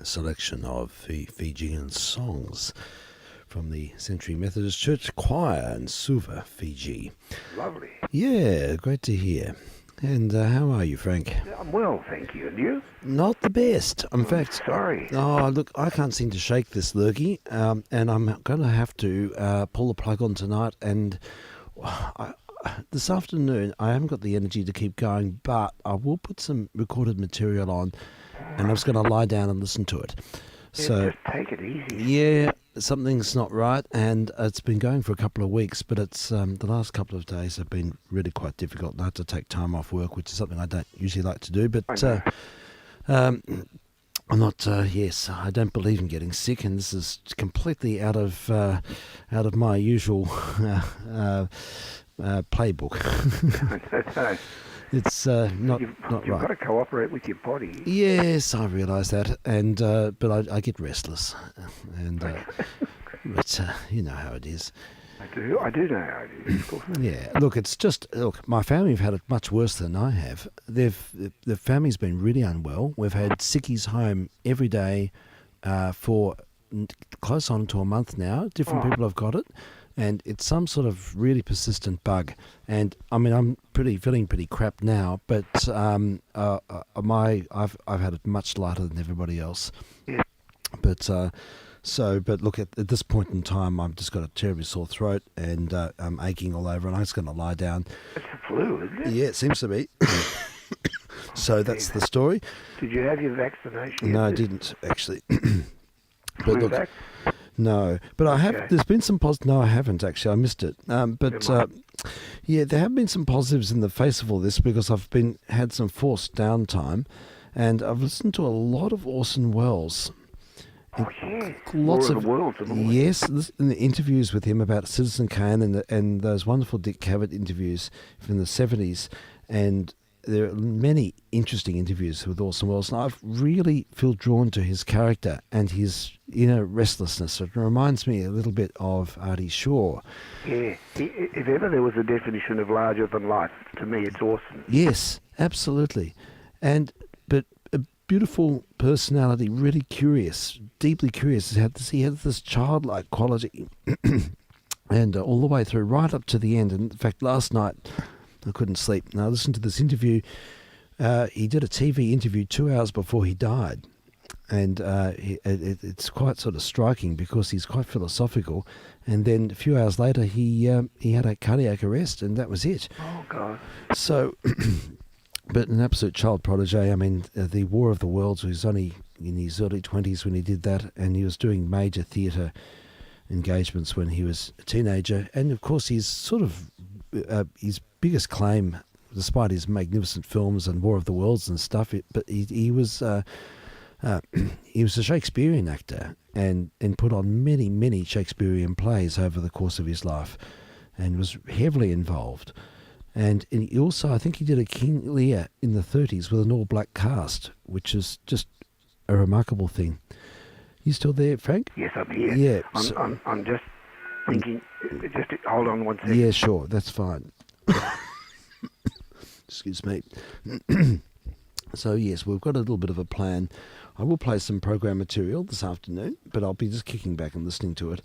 Selection of Fijian songs from the Century Methodist Church Choir in Suva, Fiji. Lovely. Yeah, great to hear. And how are you, Frank? I'm well, thank you. And you? Not the best. In fact, sorry. Oh, look, I can't seem to shake this lurgy, and I'm going to have to pull the plug on tonight. And this afternoon, I haven't got the energy to keep going, but I will put some recorded material on. And I'm just going to lie down and listen to it. Yeah, So just take it easy. Yeah, something's not right, and it's been going for a couple of weeks, but it's the last couple of days have been really quite difficult. I had to take time off work, which is something I don't usually like to do. But I'm not. Yes, I don't believe in getting sick, and this is completely out of my usual playbook. It's not You've right. got to cooperate with your body. Yes, I realise that, and but I get restless, and but you know how it is. I do know how it is. Of course. Yeah, look, my family have had it much worse than I have. The family's been really unwell. We've had sickies home every day for close on to a month now. Different people have got it. And it's some sort of really persistent bug. And I mean, I'm feeling pretty crap now, but I've had it much lighter than everybody else. Yeah. But look, at this point in time, I've just got a terribly sore throat, and I'm aching all over, and I'm just going to lie down. It's the flu, isn't it? Yeah, it seems to be. So that's the story. Did you have your vaccination? No, I didn't actually. Flu But look. vac? No, but I have. Okay. There's been some positive. No, I haven't actually. I missed it. Yeah, there have been some positives in the face of all this, because I've had some forced downtime, and I've listened to a lot of Orson Welles. Oh, yes. Lots War of the Worlds and all that. Yes, in the interviews with him about Citizen Kane, and those wonderful Dick Cavett interviews from the 70s, and there are many interesting interviews with Orson Welles, and I really feel drawn to his character and his inner restlessness. It reminds me a little bit of Artie Shaw. Yeah. If ever there was a definition of larger than life, to me it's Orson. Yes, absolutely. But a beautiful personality, really curious, deeply curious. He had this childlike quality, and all the way through, right up to the end. And in fact, last night I couldn't sleep. And I listened to this interview He did a TV interview 2 hours before he died. And it's quite sort of striking because he's quite philosophical. And then a few hours later, he had a cardiac arrest, and that was it. Oh, God. So, but an absolute child protege. I mean, the War of the Worlds, he was only in his early 20s when he did that, and he was doing major theatre engagements when he was a teenager. And, of course, he's sort of his biggest claim, despite his magnificent films and War of the Worlds and stuff, but he was... he was a Shakespearean actor and put on many, many Shakespearean plays over the course of his life and was heavily involved. And he also, I think he did a King Lear in the 30s with an all-black cast, which is just a remarkable thing. You still there, Frank? Yes, I'm here. Yeah. I'm just thinking, just hold on one second. Yeah, sure, that's fine. Excuse me. So, yes, we've got a little bit of a plan. I will play some program material this afternoon, but I'll be just kicking back and listening to it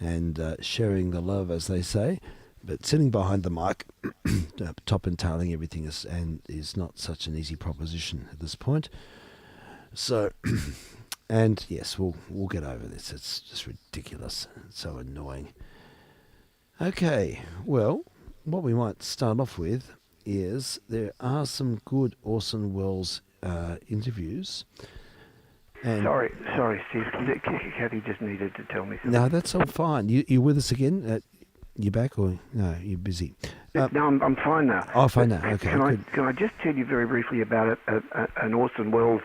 and sharing the love, as they say. But sitting behind the mic, top and tailing everything is not such an easy proposition at this point. So, and yes, we'll get over this. It's just ridiculous. It's so annoying. Okay, well, what we might start off with is there are some good Orson Welles interviews. And Sorry, Steve. Kathy just needed to tell me something. no, that's all fine. You with us again? You back or no? You're busy. No, I'm fine now. Oh, fine now. Okay. Can I just tell you very briefly about an Orson Welles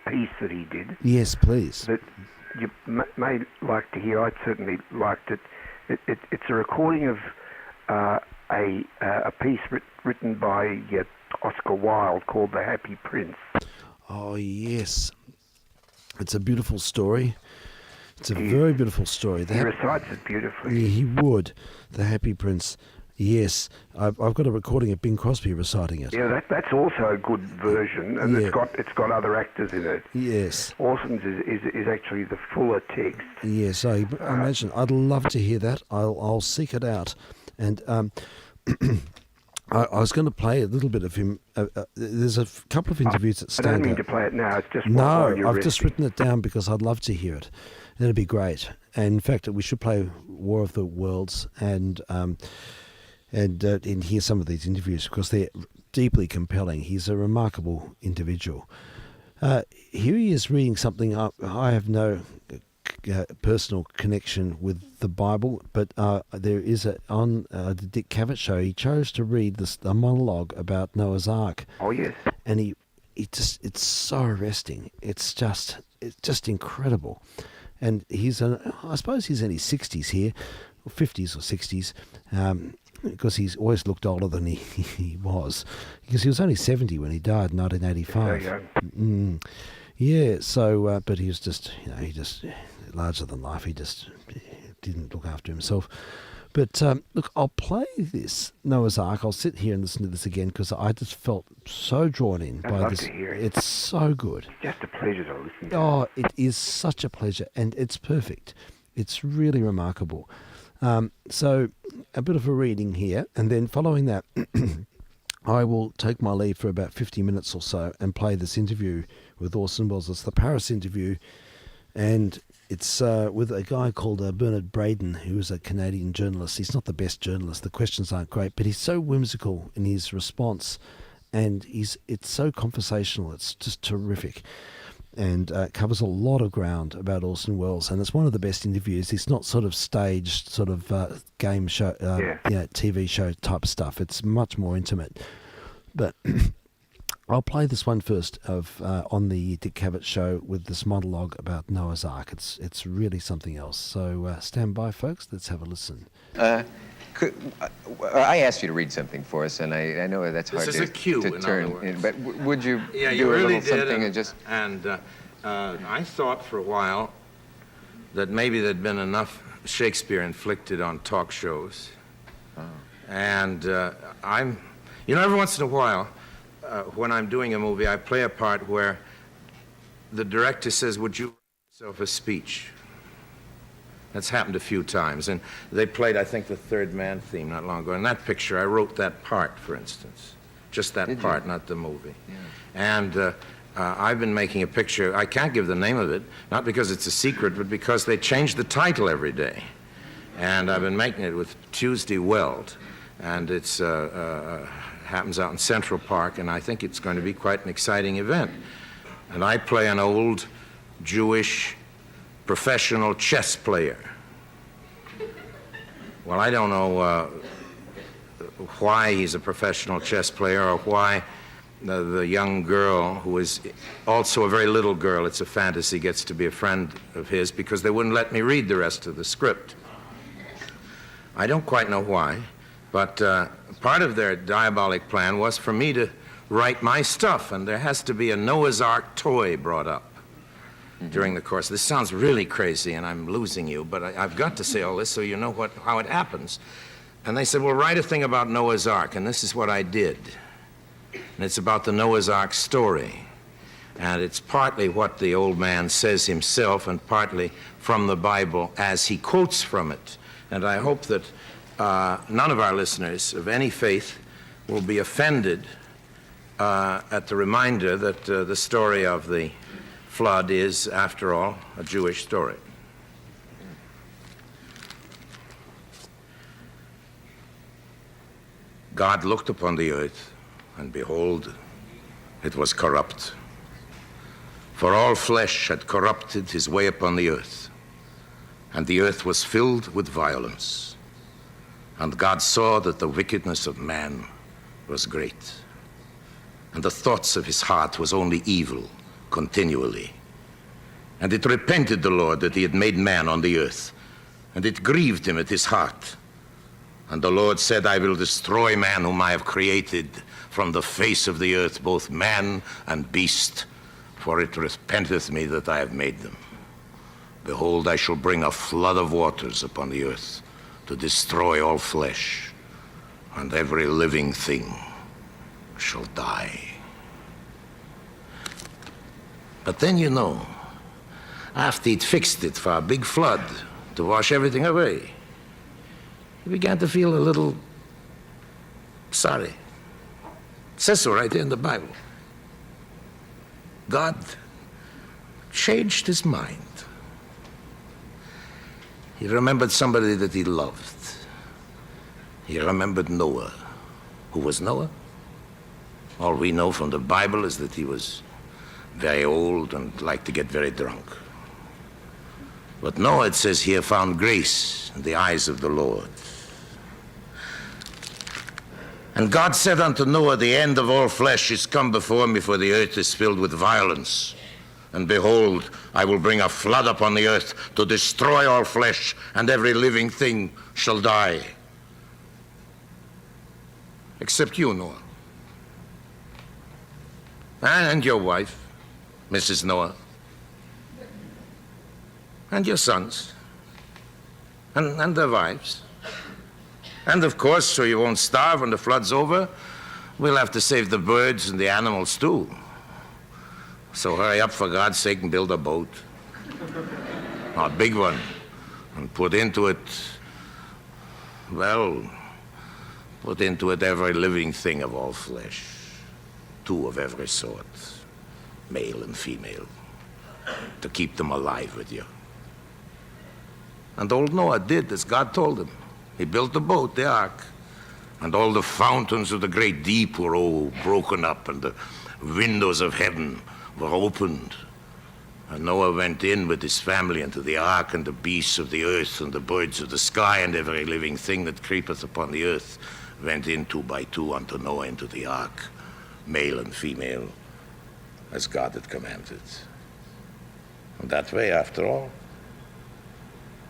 piece that he did? Yes, please. That you may like to hear. I certainly liked it. It's a recording of a piece written by Oscar Wilde called "The Happy Prince." Oh, yes. It's a beautiful story. It's a very beautiful story. He recites it beautifully. Yeah, he would. The Happy Prince. Yes. I've got a recording of Bing Crosby reciting it. Yeah, that's also a good version, and Yeah. it's got other actors in it. Yes. Orson's is actually the fuller text. Yes, I imagine. I'd love to hear that. I'll seek it out. And I was going to play a little bit of him. There's a couple of interviews that I stand out. don't mean to play it now. It's just No, while you're I've just resting. written it down because I'd love to hear it. It'd be great. And in fact, we should play War of the Worlds and hear some of these interviews because they're deeply compelling. He's a remarkable individual. Here he is reading something. I have no personal connection with the Bible, but there is on the Dick Cavett show. He chose to read a monologue about Noah's Ark. Oh yes. And it's so arresting. It's just incredible. And I suppose he's in his 60s here, or 50s or 60s, because he's always looked older than he was. Because he was only 70 when he died in 1985. So young. Yeah, so, but he was just, he just, larger than life, he just didn't look after himself. But look, I'll play this Noah's Ark. I'll sit here and listen to this again because I just felt so drawn in I'd by love this. to hear it. It's so good. Just a pleasure to listen to. Oh, it is such a pleasure, and it's perfect. It's really remarkable. So, a bit of a reading here, and then following that, I will take my leave for about 50 minutes or so and play this interview with Orson Welles. It's the Paris interview, and it's with a guy called Bernard Braden, who is a Canadian journalist. He's not the best journalist. The questions aren't great, but he's so whimsical in his response, and it's so conversational. It's just terrific, and covers a lot of ground about Orson Welles, and it's one of the best interviews. It's not sort of staged, sort of game show, TV show type stuff. It's much more intimate. But I'll play this one first on the Dick Cavett show with this monologue about Noah's Ark. It's really something else. So stand by, folks. Let's have a listen. I asked you to read something for us, and I know that's hard This is a cue, to in turn other words. in, but would you Yeah, do you a really little did. something and just... And I thought for a while that maybe there'd been enough Shakespeare inflicted on talk shows. Oh. And every once in a while, when I'm doing a movie, I play a part where the director says, "Would you write yourself a speech?" That's happened a few times. And they played, I think, the Third Man theme not long ago. In that picture, I wrote that part, for instance. just that Did you? part, not the movie. And I've been making a picture. I can't give the name of it, not because it's a secret, but because they change the title every day. And I've been making it with Tuesday Weld, and it's happens out in Central Park, and I think it's going to be quite an exciting event. And I play an old Jewish professional chess player. Well, I don't know why he's a professional chess player or why the young girl, who is also a very little girl, it's a fantasy, gets to be a friend of his, because they wouldn't let me read the rest of the script. I don't quite know why, but part of their diabolic plan was for me to write my stuff, and there has to be a Noah's Ark toy brought up during the course. This sounds really crazy, and I'm losing you, but I've got to say all this so you know how it happens. And they said, well, write a thing about Noah's Ark, and this is what I did. And it's about the Noah's Ark story. And it's partly what the old man says himself and partly from the Bible as he quotes from it. And I hope that none of our listeners of any faith will be offended at the reminder that the story of the flood is, after all, a Jewish story. God looked upon the earth, and behold, it was corrupt. For all flesh had corrupted his way upon the earth, and the earth was filled with violence. And God saw that the wickedness of man was great, and the thoughts of his heart was only evil continually. And it repented the Lord that he had made man on the earth, and it grieved him at his heart. And the Lord said, I will destroy man whom I have created from the face of the earth, both man and beast, for it repenteth me that I have made them. Behold, I shall bring a flood of waters upon the earth to destroy all flesh, and every living thing shall die. But then, you know, after he'd fixed it for a big flood to wash everything away, he began to feel a little sorry. It says so right there in the Bible. God changed his mind. He remembered somebody that he loved. He remembered Noah. Who was Noah? All we know from the Bible is that he was very old and liked to get very drunk. But Noah, it says here, found grace in the eyes of the Lord. And God said unto Noah, the end of all flesh is come before me, for the earth is filled with violence. And behold, I will bring a flood upon the earth to destroy all flesh, and every living thing shall die. Except you, Noah. And your wife, Mrs. Noah. And your sons. And their wives. And of course, so you won't starve when the flood's over, we'll have to save the birds and the animals too. So hurry up, for God's sake, and build a boat. A big one. And put into it, well, put into it every living thing of all flesh. 2 of every sort, male and female, to keep them alive with you. And old Noah did as God told him. He built the boat, the ark, and all the fountains of the great deep were all broken up, and the windows of heaven were opened. And Noah went in with his family into the ark, and the beasts of the earth, and the birds of the sky, and every living thing that creepeth upon the earth went in 2 by 2 unto Noah into the ark, male and female, as God had commanded. And that way, after all,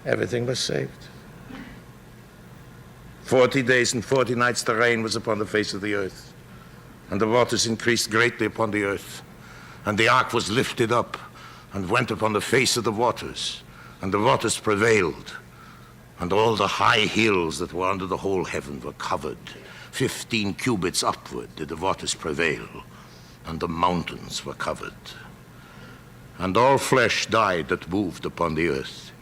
everything was saved. 40 days and 40 nights the rain was upon the face of the earth, and the waters increased greatly upon the earth. And the ark was lifted up and went upon the face of the waters, and the waters prevailed. And all the high hills that were under the whole heaven were covered. 15 cubits upward did the waters prevail, and the mountains were covered. And all flesh died that moved upon the earth,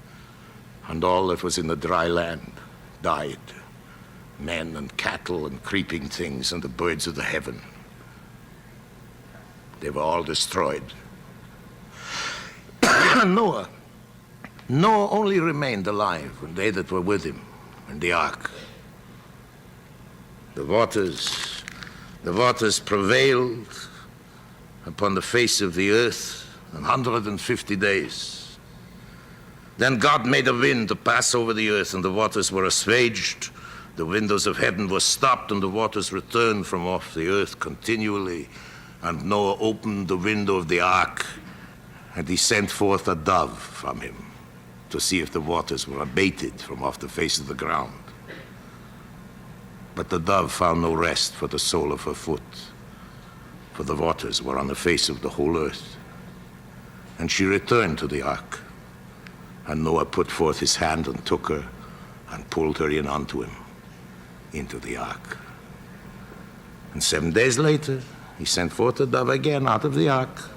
and all that was in the dry land died, men and cattle and creeping things and the birds of the heaven. They were all destroyed. And Noah only remained alive, and they that were with him in the ark. The waters prevailed upon the face of the earth 150 days. Then God made a wind to pass over the earth, and the waters were assuaged. The windows of heaven were stopped, and the waters returned from off the earth continually. And Noah opened the window of the ark, and he sent forth a dove from him to see if the waters were abated from off the face of the ground. But the dove found no rest for the sole of her foot, for the waters were on the face of the whole earth. And she returned to the ark. And Noah put forth his hand and took her and pulled her in unto him into the ark. And 7 days later, he sent forth the dove again out of the ark.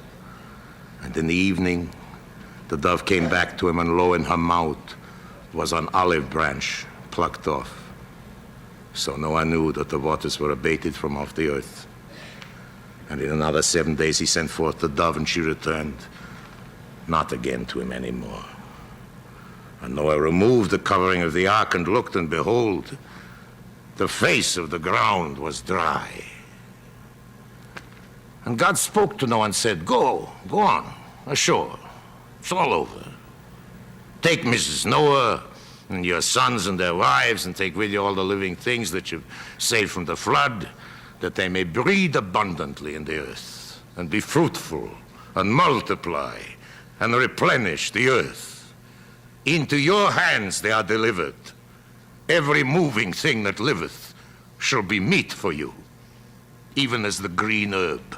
And in the evening, the dove came back to him, and lo, in her mouth was an olive branch plucked off. So Noah knew that the waters were abated from off the earth. And in another 7 days he sent forth the dove, and she returned not again to him anymore. And Noah removed the covering of the ark and looked, and behold, the face of the ground was dry. And God spoke to Noah and said, Go on, ashore. It's all over. Take Mrs. Noah and your sons and their wives, and take with you all the living things that you've saved from the flood, that they may breed abundantly in the earth, and be fruitful, and multiply, and replenish the earth. Into your hands they are delivered. Every moving thing that liveth shall be meat for you. Even as the green herb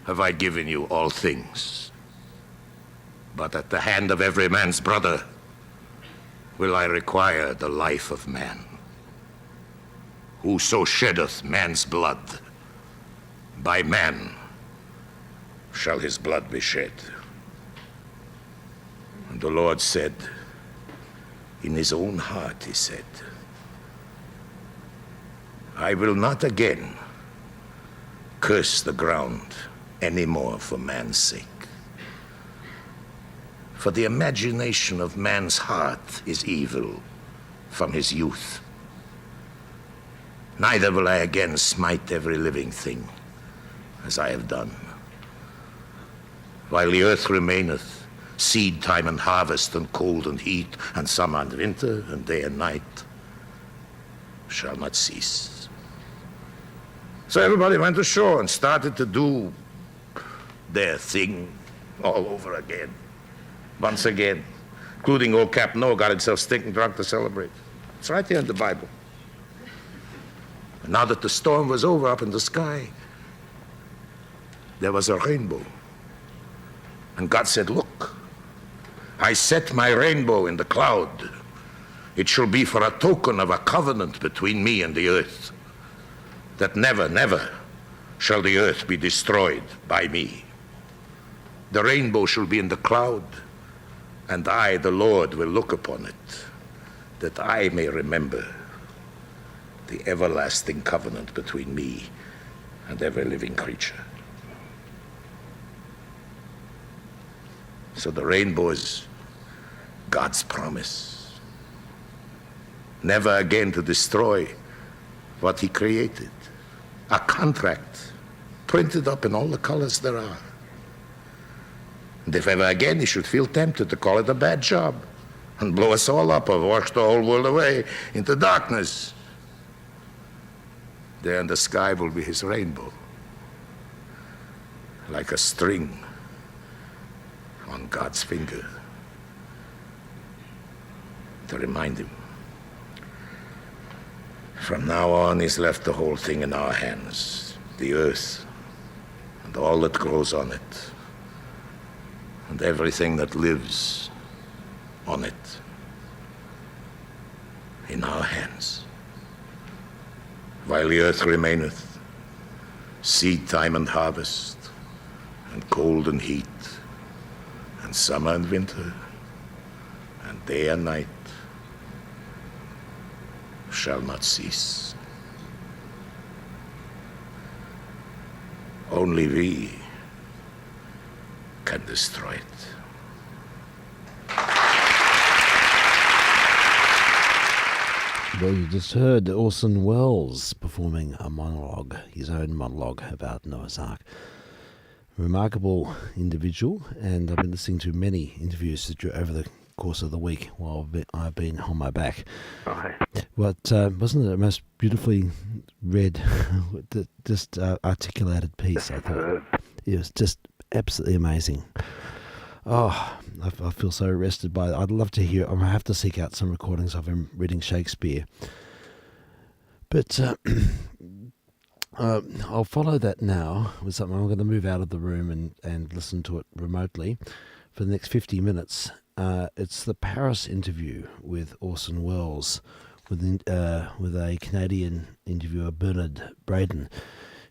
have I given you all things. But at the hand of every man's brother will I require the life of man. Whoso sheddeth man's blood, by man shall his blood be shed. And the Lord said, in his own heart he said, I will not again curse the ground any more for man's sake. For the imagination of man's heart is evil from his youth. Neither will I again smite every living thing as I have done. While the earth remaineth, seed time and harvest, and cold and heat, and summer and winter, and day and night shall not cease. So everybody went ashore and started to do their thing all over again. Once again, including old Cap Noah got himself stinking drunk to celebrate. It's right there in the Bible. And now that the storm was over up in the sky, there was a rainbow. And God said, look, I set my rainbow in the cloud. It shall be for a token of a covenant between me and the earth, that never, never shall the earth be destroyed by me. The rainbow shall be in the cloud, and I, the Lord, will look upon it, that I may remember the everlasting covenant between me and every living creature. So the rainbow is God's promise, never again to destroy what he created. A contract printed up in all the colors there are. And if ever again he should feel tempted to call it a bad job and blow us all up or wash the whole world away into darkness, there in the sky will be his rainbow, like a string on God's finger, to remind him. From now on, he's left the whole thing in our hands, the earth and all that grows on it, and everything that lives on it, in our hands. While the earth remaineth, seed time and harvest, and cold and heat, and summer and winter, and day and night shall not cease. Only we can destroy it. Well, you just heard Orson Welles performing a monologue, his own monologue about Noah's Ark. Remarkable individual, and I've been listening to many interviews over the course of the week while I've been on my back. Right. But wasn't it a most beautifully read, just articulated piece, I thought. It was just absolutely amazing. Oh, I feel so arrested by it. I'd love to hear. I have to seek out some recordings of him reading Shakespeare. But I'll follow that now with something. I'm going to move out of the room and listen to it remotely for the next 50 minutes. It's the Paris interview with Orson Welles with a Canadian interviewer, Bernard Braden,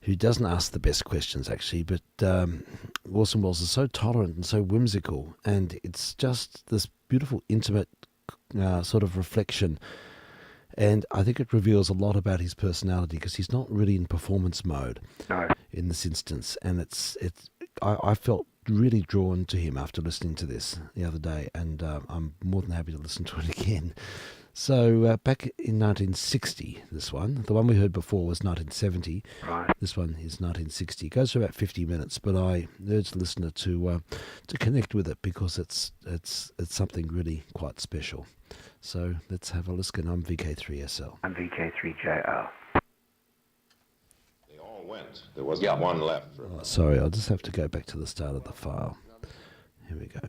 who doesn't ask the best questions, actually, but Orson Welles is so tolerant and so whimsical, and it's just this beautiful, intimate sort of reflection, and I think it reveals a lot about his personality, because he's not really in performance mode in this instance, and I felt really drawn to him after listening to this the other day, and I'm more than happy to listen to it again. So back in 1960, this one. The one we heard before was 1970. Right. This one is 1960. It goes for about 50 minutes, but I urge the listener to connect with it, because it's something really quite special. So let's have a listen. I'm vk3sl. I'm vk3sl. They all went. There wasn't one left. Oh, sorry, I'll just have to go back to the start of the file. Here we go.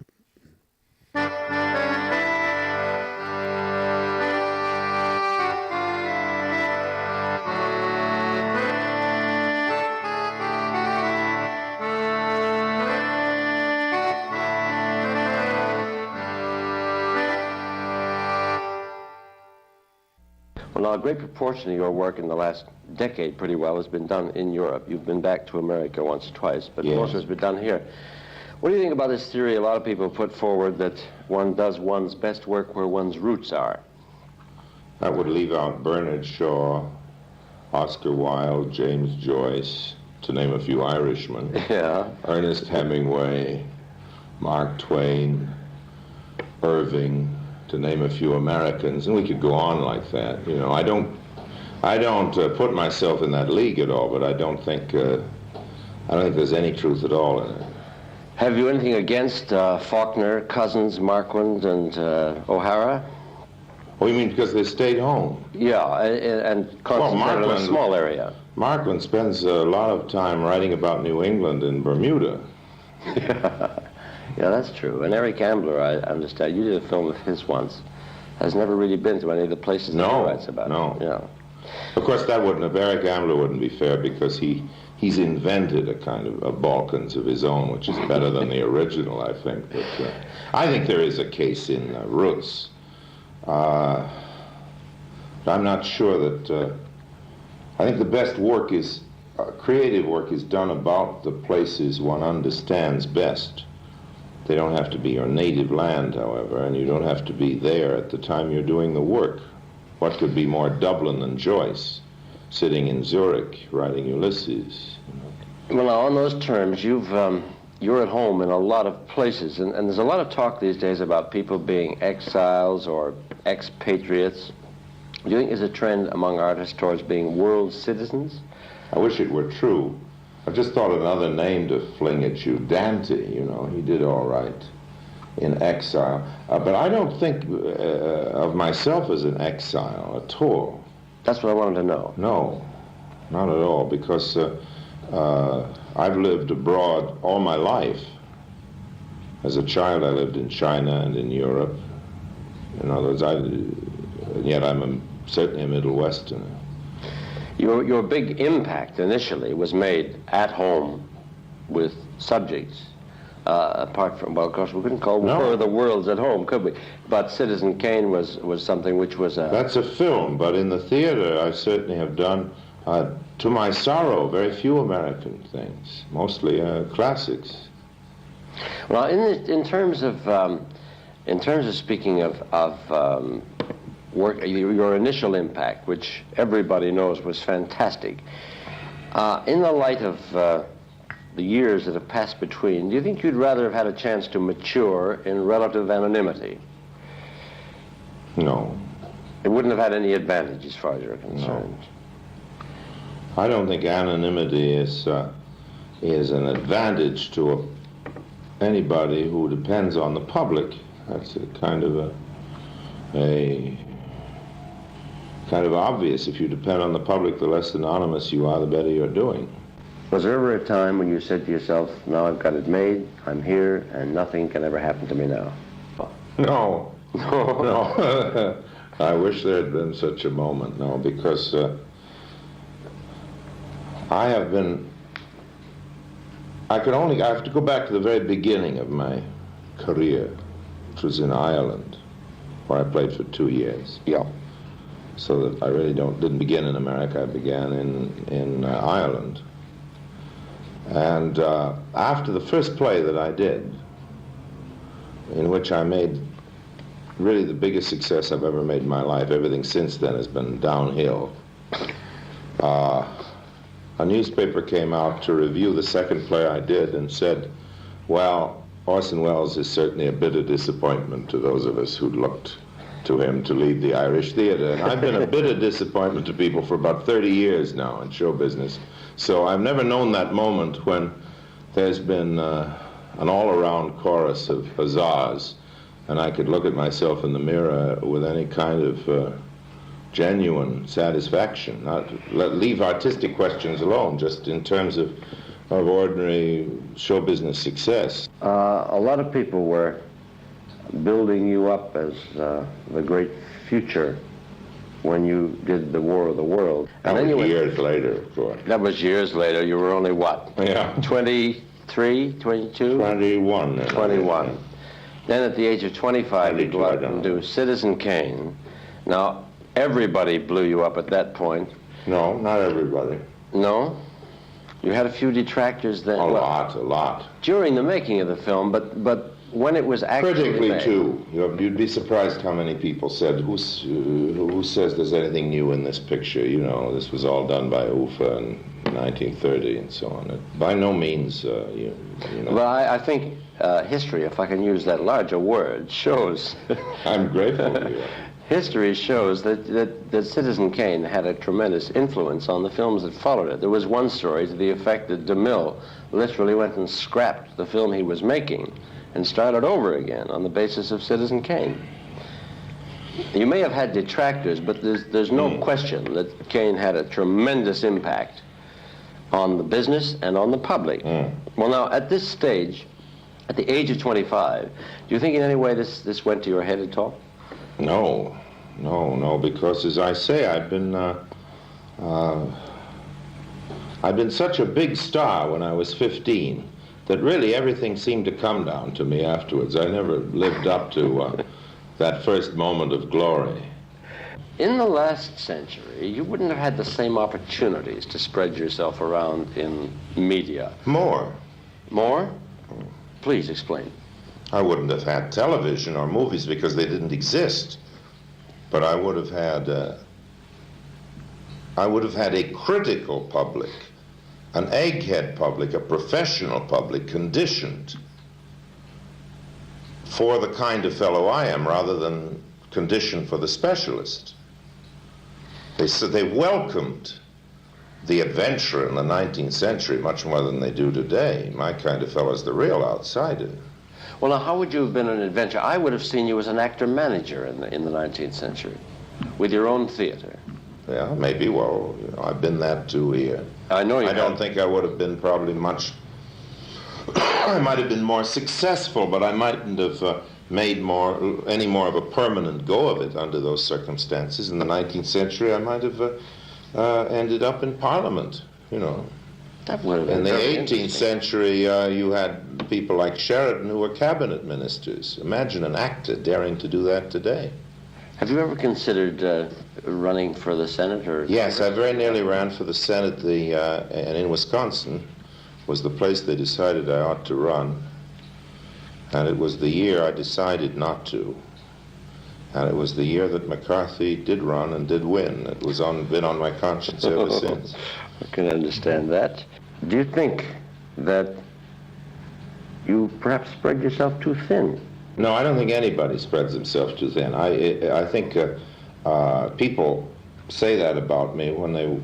Well, now, a great proportion of your work in the last decade pretty well has been done in Europe. You've been back to America once or twice, but most has been done here. What do you think about this theory a lot of people put forward that one does one's best work where one's roots are? That would leave out Bernard Shaw, Oscar Wilde, James Joyce, to name a few Irishmen. Yeah. Ernest Hemingway, Mark Twain, Irving, to name a few Americans, and we could go on like that. You know, I don't put myself in that league at all, but I don't think there's any truth at all in it. Have you anything against Faulkner, Cousins, Marquand, and O'Hara? Oh, you mean because they stayed home? Yeah, and concentrated in a small area. Marquand spends a lot of time writing about New England and Bermuda. Yeah, that's true. And Eric Ambler, I understand, you did a film of his once, has never really been to any of the places that he writes about. No. Yeah. Of course, Eric Ambler wouldn't be fair, because he's invented a kind of a Balkans of his own, which is better than the original, I think. But I think there is a case in Roots. I'm not sure that. I think the best work is creative work is done about the places one understands best. They don't have to be your native land, however, and you don't have to be there at the time you're doing the work. What could be more Dublin than Joyce, sitting in Zurich, writing Ulysses? Well, now, on those terms, you're at home in a lot of places, and there's a lot of talk these days about people being exiles or expatriates. Do you think there's a trend among artists towards being world citizens? I wish it were true. I've just thought of another name to fling at you. Dante, he did all right in exile. But I don't think of myself as an exile at all. That's what I wanted to know. No, not at all, because I've lived abroad all my life. As a child, I lived in China and in Europe. In other words, and yet I'm certainly a Middle Westerner. Your big impact initially was made at home with subjects, apart from, well, of course, we couldn't call War of the Worlds at home, could we? But Citizen Kane was something which was a... That's a film, but in the theater I certainly have done, to my sorrow, very few American things, mostly classics. Well, in terms of speaking of work, your initial impact, which everybody knows was fantastic. In the light of the years that have passed between, do you think you'd rather have had a chance to mature in relative anonymity? No. It wouldn't have had any advantage as far as you're concerned. No. I don't think anonymity is an advantage to anybody who depends on the public. That's a kind of obvious. If you depend on the public, the less anonymous you are, the better you're doing. Was there ever a time when you said to yourself, now I've got it made, I'm here, and nothing can ever happen to me now? No. No. I wish there had been such a moment, no, because I have to go back to the very beginning of my career, which was in Ireland, where I played for 2 years. Yeah. So that I really didn't begin in America, I began in Ireland. And after the first play that I did, in which I made really the biggest success I've ever made in my life, everything since then has been downhill. A newspaper came out to review the second play I did and said, well, Orson Welles is certainly a bitter disappointment to those of us who'd looked to him to lead the Irish theater. And I've been a bitter disappointment to people for about 30 years now in show business. So I've never known that moment when there's been an all-around chorus of huzzas, and I could look at myself in the mirror with any kind of genuine satisfaction. Leave artistic questions alone, just in terms of ordinary show business success. A lot of people were building you up as the great future when you did The War of the World. That was years later, of course. That was years later. You were only what? Yeah. 23, 22? 21. 21. Then at the age of 25, you go out and do Citizen Kane. Now, everybody blew you up at that point. No, not everybody. No? You had a few detractors then? A lot. During the making of the film, but when it was actually critically made. Too. You'd be surprised how many people said, who says there's anything new in this picture? You know, this was all done by UFA in 1930 and so on. By no means, you know. Well, I think history, if I can use that larger word, shows... I'm grateful to you. History shows that Citizen Kane had a tremendous influence on the films that followed it. There was one story to the effect that DeMille literally went and scrapped the film he was making and started over again on the basis of Citizen Kane. You may have had detractors, but there's no question that Kane had a tremendous impact on the business and on the public. Well, now, at this stage, at the age of 25, do you think in any way this went to your head at all? No, because as I say, I've been such a big star when I was 15 that really everything seemed to come down to me afterwards. I never lived up to that first moment of glory. In the last century, you wouldn't have had the same opportunities to spread yourself around in media. More? Please explain. I wouldn't have had television or movies because they didn't exist. But I would have had a critical public, an egghead public, a professional public conditioned for the kind of fellow I am rather than conditioned for the specialist. They welcomed the adventurer in the 19th century much more than they do today. My kind of fellow is the real outsider. Well, now, how would you have been an adventurer? I would have seen you as an actor-manager in the 19th century, with your own theater. Yeah, maybe. Well, you know, I've been that too here. I know you I don't think I would have been probably much... I might have been more successful, but I mightn't have made any more of a permanent go of it under those circumstances. In the 19th century, I might have ended up in Parliament, you know. That would have been in the very 18th century, you had people like Sheridan who were cabinet ministers. Imagine an actor daring to do that today. Have you ever considered running for the Senate? Or Yes, I very nearly ran for the Senate, and in Wisconsin was the place they decided I ought to run. And it was the year I decided not to. And it was the year that McCarthy did run and did win. It was been on my conscience ever since. I can understand that. Do you think that you perhaps spread yourself too thin? No, I don't think anybody spreads himself too thin. I think people say that about me when they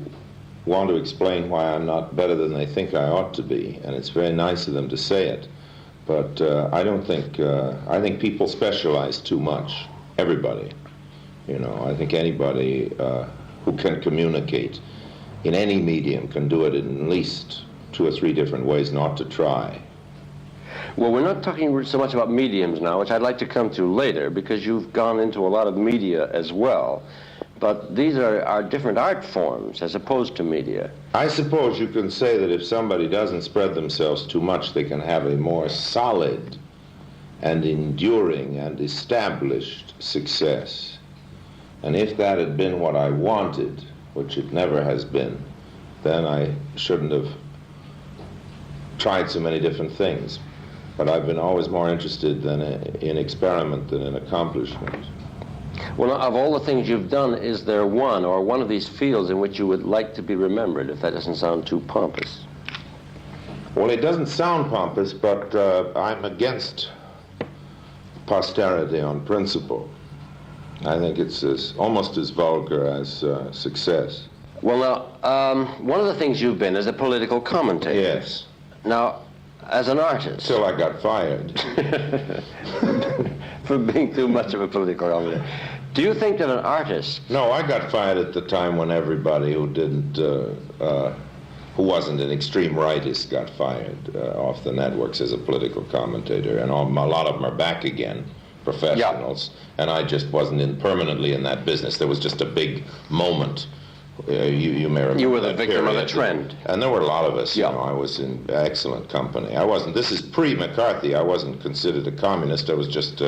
want to explain why I'm not better than they think I ought to be, and it's very nice of them to say it. But I don't think, I think people specialize too much, everybody. You know, I think anybody who can communicate in any medium can do it in at least 2 or 3 different ways, not to try. Well, we're not talking so much about mediums now, which I'd like to come to later, because you've gone into a lot of media as well. But these are different art forms as opposed to media. I suppose you can say that if somebody doesn't spread themselves too much, they can have a more solid and enduring and established success. And if that had been what I wanted, which it never has been, then I shouldn't have tried so many different things. But I've been always more interested in experiment than in accomplishment. Well, of all the things you've done, is there one or one of these fields in which you would like to be remembered, if that doesn't sound too pompous? Well, it doesn't sound pompous, but I'm against posterity on principle. I think it's almost as vulgar as success. Well, now, one of the things you've been is a political commentator. Yes. Now, as an artist... Till I got fired. For being too much of a political commentator. Do you think that an artist... No, I got fired at the time when everybody who didn't, who wasn't an extreme rightist got fired off the networks as a political commentator, and a lot of them are back again, professionals, and I just wasn't permanently in that business. There was just a big moment. You may remember. You were the victim of a trend. And there were a lot of us. You know, I was in excellent company. I wasn't, this is pre-McCarthy, I wasn't considered a communist. I was just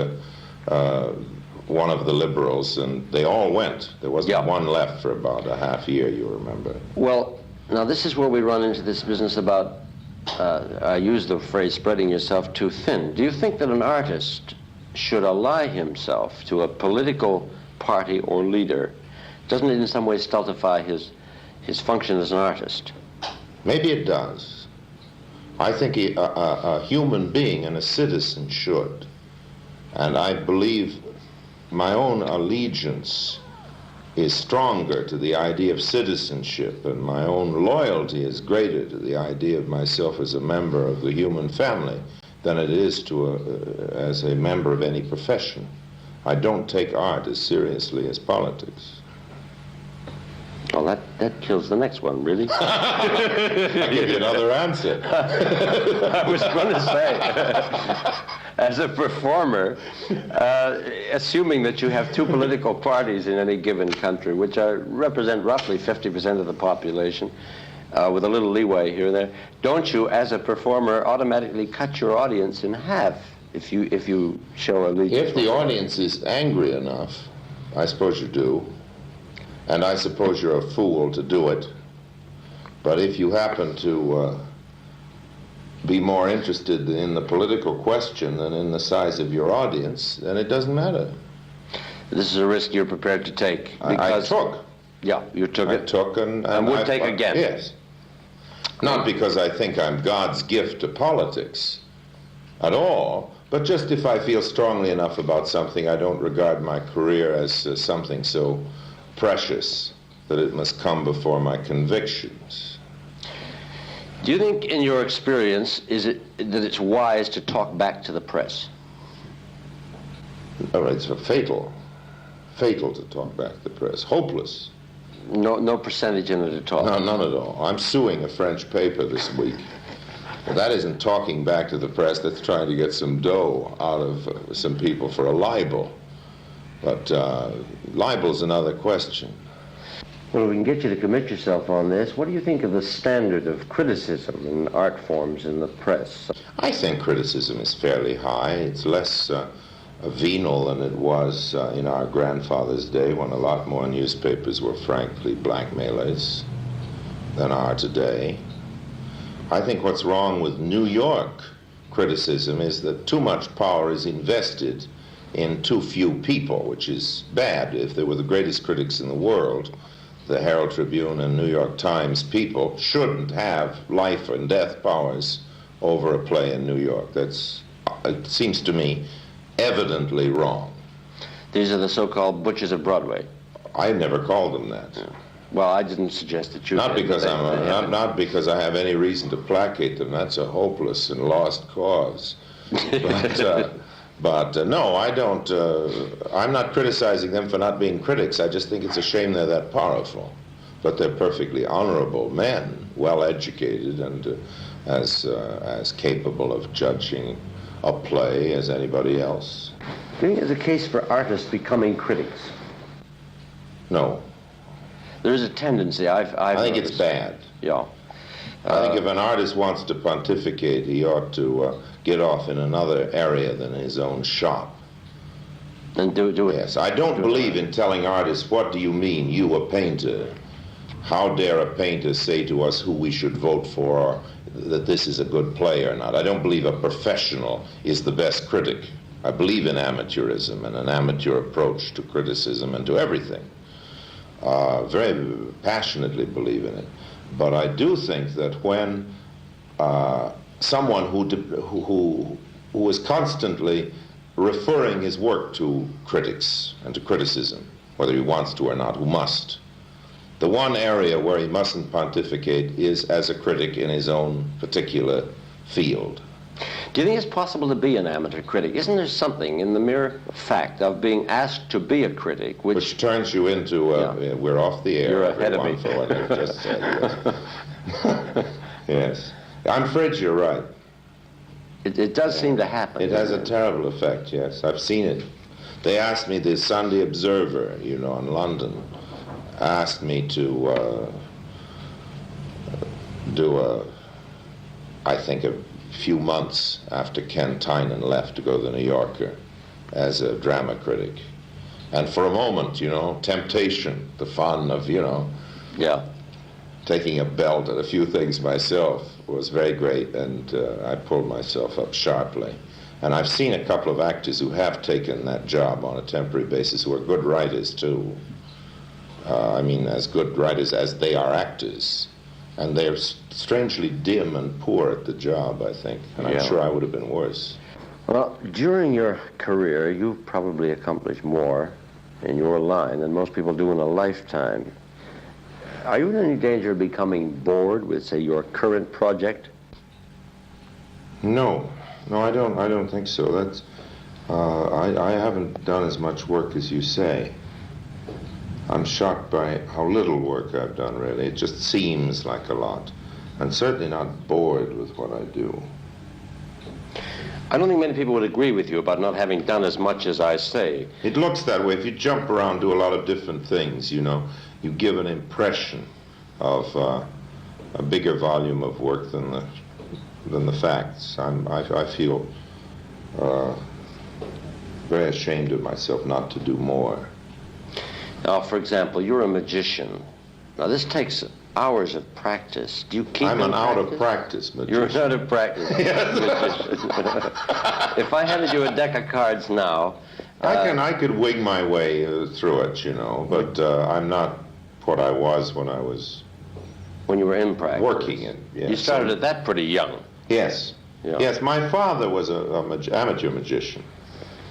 one of the liberals, and they all went. There wasn't one left for about a half year, you remember. Well, now this is where we run into this business about, I use the phrase spreading yourself too thin. Do you think that an artist should ally himself to a political party or leader? Doesn't it in some way stultify his function as an artist? Maybe it does. I think a human being and a citizen should. And I believe my own allegiance is stronger to the idea of citizenship, and my own loyalty is greater to the idea of myself as a member of the human family than it is as a member of any profession. I don't take art as seriously as politics. Well, that kills the next one, really. I'll give you another answer. I was going to say, as a performer, assuming that you have 2 political parties in any given country, which represent roughly 50% of the population, with a little leeway here and there, don't you, as a performer, automatically cut your audience in half if you show allegiance? If the audience is angry enough, I suppose you do. And I suppose you're a fool to do it. But if you happen to be more interested in the political question than in the size of your audience, then it doesn't matter. This is a risk you're prepared to take. I took. Yeah, you took it. I took and would take again. Yes. Not because I think I'm God's gift to politics at all, but just if I feel strongly enough about something, I don't regard my career as something so precious that it must come before my convictions. Do you think, in your experience, that it's wise to talk back to the press? Oh, it's fatal to talk back to the press. Hopeless. No percentage in it at all? No, none at all. I'm suing a French paper this week. Well, that isn't talking back to the press. That's trying to get some dough out of some people for a libel. But libel's another question. Well, if we can get you to commit yourself on this, what do you think of the standard of criticism in art forms in the press? I think criticism is fairly high. It's less venal than it was in our grandfather's day, when a lot more newspapers were frankly blackmailers than are today. I think what's wrong with New York criticism is that too much power is invested in too few people, which is bad. If they were the greatest critics in the world, the Herald Tribune and New York Times people shouldn't have life and death powers over a play in New York. That's, it seems to me, evidently wrong. These are the so-called butchers of Broadway. I never called them that. Yeah. Well, I didn't suggest that you Not did, because but not because I have any reason to placate them. That's a hopeless and lost cause. But no, I don't. I'm not criticizing them for not being critics. I just think it's a shame they're that powerful. But they're perfectly honorable men, well educated, and as capable of judging a play as anybody else. Do you think there's a case for artists becoming critics? No. There's a tendency, I think it's bad. Yeah. I think if an artist wants to pontificate, he ought to get off in another area than his own shop. And do it. Yes, I don't believe in telling artists, what do you mean, you a painter? How dare a painter say to us who we should vote for, or that this is a good play or not? I don't believe a professional is the best critic. I believe in amateurism and an amateur approach to criticism and to everything. Very passionately believe in it. But I do think that when someone who is constantly referring his work to critics and to criticism, whether he wants to or not, who must, the one area where he mustn't pontificate is as a critic in his own particular field. Do you think it's possible to be an amateur critic? Isn't there something in the mere fact of being asked to be a critic which turns you into, we're off the air. You're ahead of me. For what I just said, yes. Yes. I'm afraid you're right. It does seem to happen. It has a terrible effect, yes. I've seen it. They asked me, the Sunday Observer, in London, asked me to do I think a few months after Ken Tynan left to go to the New Yorker as a drama critic. And for a moment, temptation, the fun of, taking a belt at a few things myself was very great, and I pulled myself up sharply. And I've seen a couple of actors who have taken that job on a temporary basis who are good writers, too. As good writers as they are actors. And they're strangely dim and poor at the job, I think. And I'm sure I would have been worse. Well, during your career, you've probably accomplished more in your line than most people do in a lifetime. Are you in any danger of becoming bored with, say, your current project? No, I don't think so. That's I haven't done as much work as you say. I'm shocked by how little work I've done, really. It just seems like a lot. I'm certainly not bored with what I do. I don't think many people would agree with you about not having done as much as I say. It looks that way. If you jump around, do a lot of different things, you give an impression of a bigger volume of work than the facts. I feel very ashamed of myself not to do more. Now, for example, you're a magician. Now, this takes hours of practice. Do you keep I'm an practice? out-of-practice magician. You're an out-of-practice magician. If I handed you a deck of cards now... I could wing my way through it, but I'm not what I was when I was... When you were in practice. Working it, yes. You started at that pretty young. Yes. Yeah. Yes, my father was an amateur magician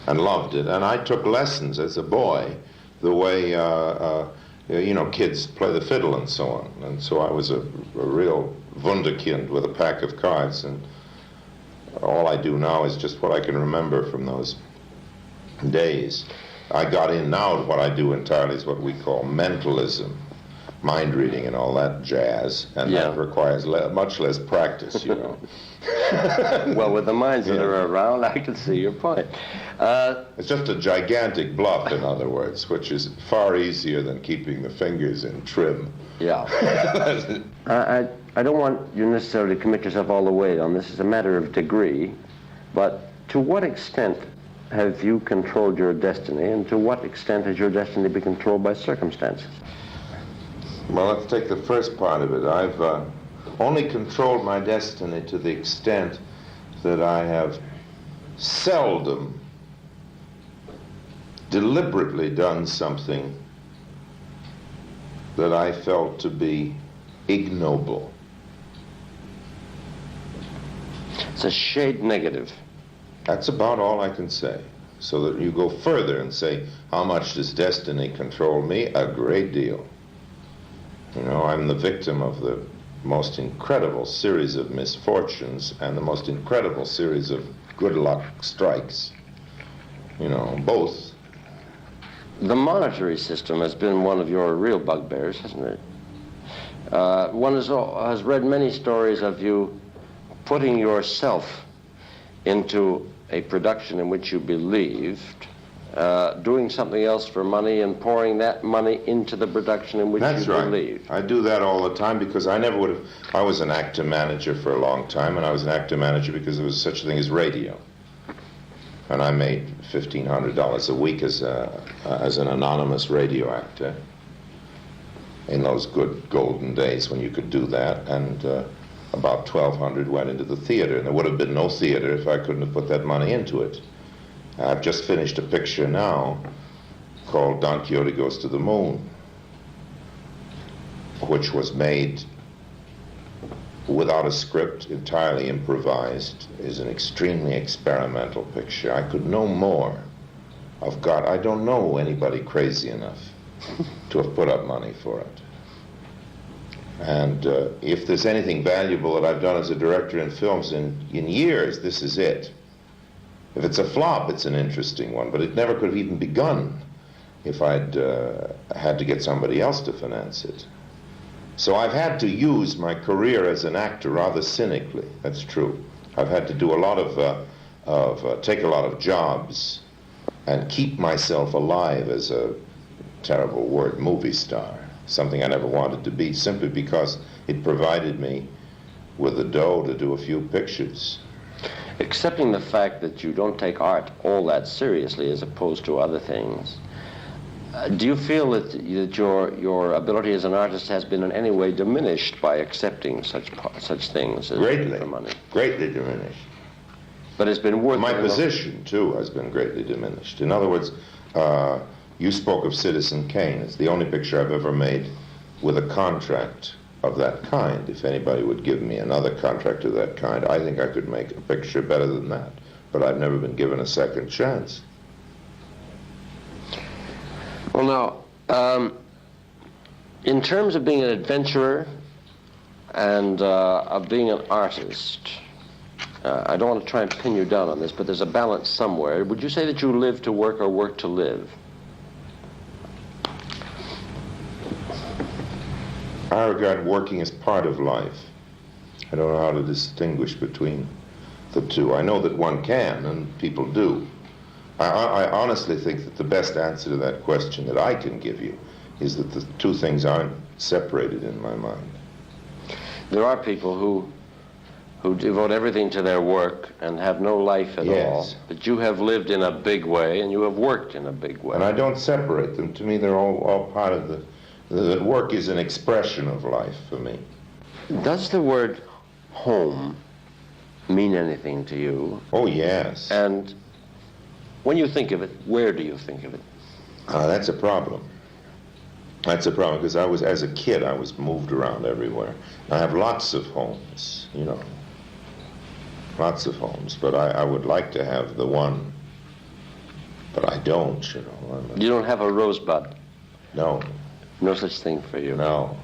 and loved it, and I took lessons as a boy the way, kids play the fiddle and so on. And so I was a real wunderkind with a pack of cards, and all I do now is just what I can remember from those days. I got in now, what I do entirely is what we call mentalism, mind reading and all that jazz, and that requires much less practice, Well, with the minds that are around, I can see your point. It's just a gigantic bluff, in other words, which is far easier than keeping the fingers in trim. Yeah. I don't want you necessarily to commit yourself all the way on this. It's a matter of degree. But to what extent have you controlled your destiny, and to what extent has your destiny been controlled by circumstances? Well, let's take the first part of it. I've only controlled my destiny to the extent that I have seldom deliberately done something that I felt to be ignoble. It's a shade negative. That's about all I can say. So that you go further and say, how much does destiny control me? A great deal. You know, I'm the victim of the most incredible series of misfortunes and the most incredible series of good luck strikes. You know, both. The monetary system has been one of your real bugbears, hasn't it? One has read many stories of you putting yourself into a production in which you believed, doing something else for money and pouring that money into the production in which That's you right. believed. I do that all the time because I never would have. I was an actor manager for a long time, and I was an actor manager because there was such a thing as radio. And I made $1,500 a week as an anonymous radio actor in those good golden days when you could do that, and about $1,200 went into the theater, and there would have been no theater if I couldn't have put that money into it. I've just finished a picture now called Don Quixote Goes to the Moon, which was made without a script, entirely improvised, is an extremely experimental picture. I could no more of God. I don't know anybody crazy enough to have put up money for it. And if there's anything valuable that I've done as a director in films in years, this is it. If it's a flop, it's an interesting one, but it never could have even begun if I'd had to get somebody else to finance it. So I've had to use my career as an actor rather cynically. That's true. I've had to do a lot take a lot of jobs and keep myself alive as a terrible word, movie star, something I never wanted to be, simply because it provided me with the dough to do a few pictures. Accepting the fact that you don't take art all that seriously as opposed to other things, do you feel that your ability as an artist has been in any way diminished by accepting such things as Greatly, for money? greatly diminished. But it's been worth My it position, too, has been greatly diminished. In other words, you spoke of Citizen Kane. It's the only picture I've ever made with a contract of that kind. If anybody would give me another contract of that kind, I think I could make a picture better than that. But I've never been given a second chance. Well, now, in terms of being an adventurer and of being an artist, I don't want to try and pin you down on this, but there's a balance somewhere. Would you say that you live to work or work to live? I regard working as part of life. I don't know how to distinguish between the two. I know that one can, and people do. I honestly think that the best answer to that question that I can give you is that the two things aren't separated in my mind. There are people who devote everything to their work and have no life at all. But you have lived in a big way and you have worked in a big way. And I don't separate them. To me, they're all part of the work is an expression of life for me. Does the word home mean anything to you? Oh, yes. And when you think of it, where do you think of it? That's a problem. That's a problem, because as a kid, I was moved around everywhere. I have lots of homes, you know. Lots of homes, but I would like to have the one, but I don't, you know. You don't have a rosebud? No. No such thing for you? No.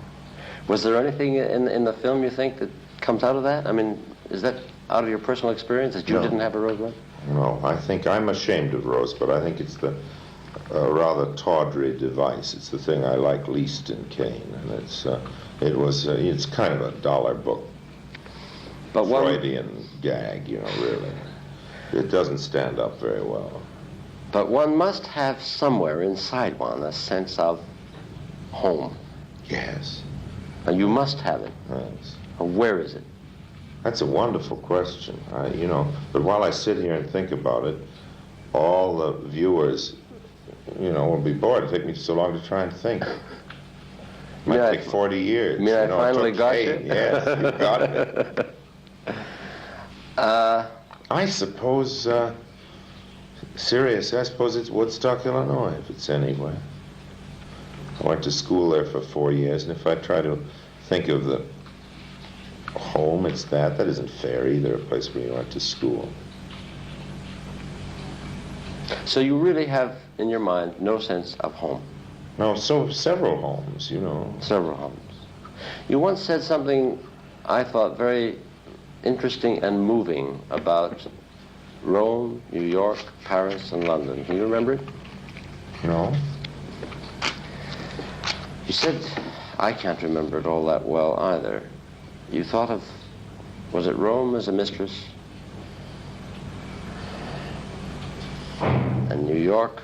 Was there anything in the film you think that comes out of that? I mean, is that out of your personal experience that you didn't have a rosebud? No, I think I'm ashamed of rosebud. I think it's the rather tawdry device. It's the thing I like least in Kane, and it's kind of a dollar book. But Freudian gag, you know, really. It doesn't stand up very well. But one must have somewhere inside one a sense of home. Yes. And you must have it. Yes. And where is it? That's a wonderful question. But while I sit here and think about it, all the viewers, will be bored. It'll take me so long to try and think. It might take 40 years. You mean I finally got you? Yes, you got it. I suppose, seriously, I suppose it's Woodstock, Illinois, if it's anywhere. I went to school there for 4 years, and if I try to think of the Home, it's that. That isn't fair either, a place where you went to school. So you really have, in your mind, no sense of home? No, so several homes, you know. Several homes. You once said something I thought very interesting and moving about Rome, New York, Paris, and London. Can you remember it? No? You said, I can't remember it all that well either. You thought of, was it Rome as a mistress? And New York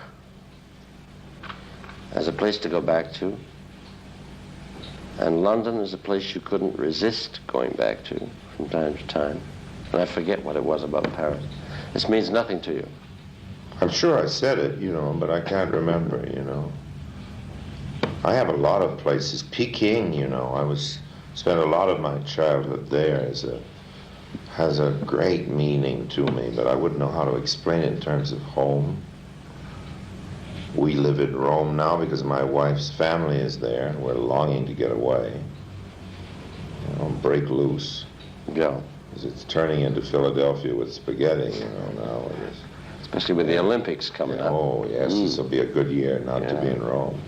as a place to go back to? And London as a place you couldn't resist going back to from time to time? And I forget what it was about Paris. This means nothing to you. I'm sure I said it, you know, but I can't remember, you know. I have a lot of places. Peking, you know, spent a lot of my childhood there has a great meaning to me, but I wouldn't know how to explain it in terms of home. We live in Rome now because my wife's family is there, and we're longing to get away. You know, break loose. Yeah. Because it's turning into Philadelphia with spaghetti, you know, nowadays. Especially with the Olympics coming up. Oh, yes, this will be a good year not to be in Rome.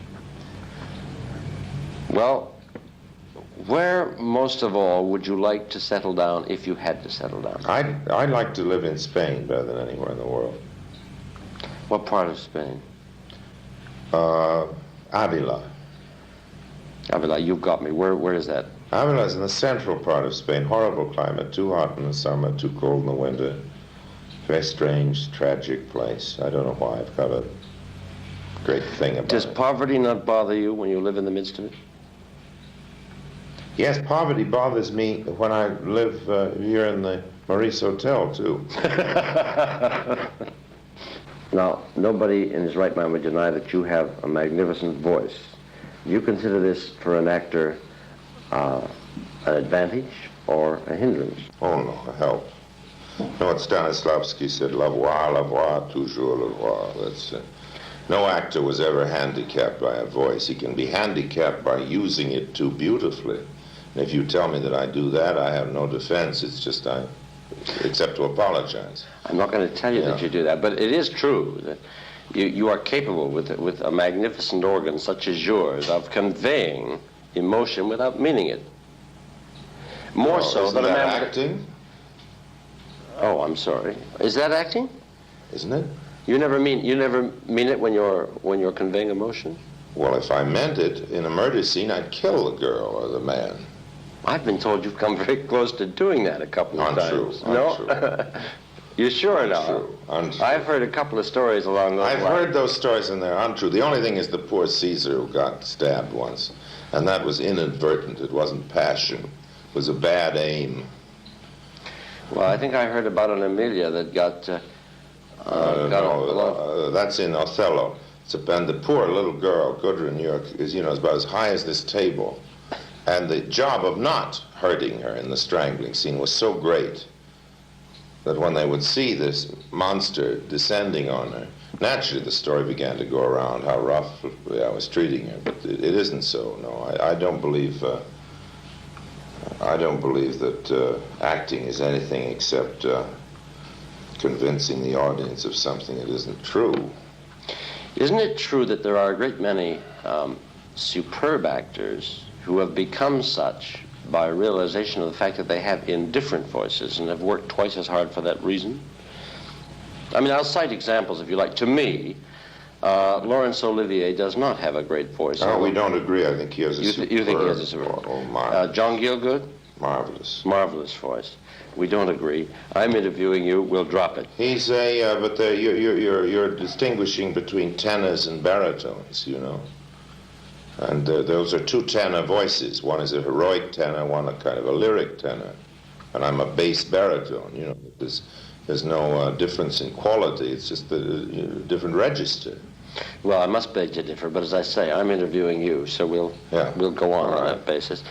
Well, where most of all would you like to settle down if you had to settle down? I'd like to live in Spain better than anywhere in the world. What part of Spain? Avila. Avila, you've got me. Where is that? Avila is in the central part of Spain. Horrible climate. Too hot in the summer, too cold in the winter. Very strange, tragic place. I don't know why. I've got a great thing about it. Does poverty not bother you when you live in the midst of it? Yes, poverty bothers me when I live here in the Maurice Hotel, too. Now, nobody in his right mind would deny that you have a magnificent voice. Do you consider this for an actor an advantage or a hindrance? Oh, no, a help. You know what Stanislavski said, la voix, toujours la voix. That's no actor was ever handicapped by a voice. He can be handicapped by using it too beautifully. And if you tell me that I do that, I have no defense. It's just except to apologize. I'm not going to tell you that you do that, but it is true that you are capable with a magnificent organ such as yours of conveying emotion without meaning it. More so than a man with acting? Oh, I'm sorry. Is that acting? Isn't it? You never mean it when you're conveying emotion? Well, if I meant it in a murder scene, I'd kill the girl or the man. I've been told you've come very close to doing that a couple of times. Untrue. You sure now? Untrue. I've heard a couple of stories along those lines. I've heard those stories and they're untrue. The only thing is the poor Caesar who got stabbed once. And that was inadvertent. It wasn't passion. It was a bad aim. Well, I think I heard about an Emilia that got that's in Othello. And the poor little girl, Gudrun York, is about as high as this table. And the job of not hurting her in the strangling scene was so great that when they would see this monster descending on her, naturally the story began to go around how roughly I was treating her. But it isn't so. No, I don't believe. I don't believe that acting is anything except convincing the audience of something that isn't true. Isn't it true that there are a great many superb actors who have become such by realization of the fact that they have indifferent voices and have worked twice as hard for that reason? I mean, I'll cite examples if you like. To me, Laurence Olivier does not have a great voice. Oh, we don't agree. I think he has a superb. You think he has a superb? Oh, marvelous. John Gielgud? Marvelous. Marvelous voice. We don't agree. I'm interviewing you. We'll drop it. He's but you're distinguishing between tenors and baritones, And those are two tenor voices. One is a heroic tenor, one a kind of a lyric tenor. And I'm a bass baritone, There's no difference in quality. It's just a different register. Well, I must beg to differ, but as I say, I'm interviewing you, so we'll go on that basis.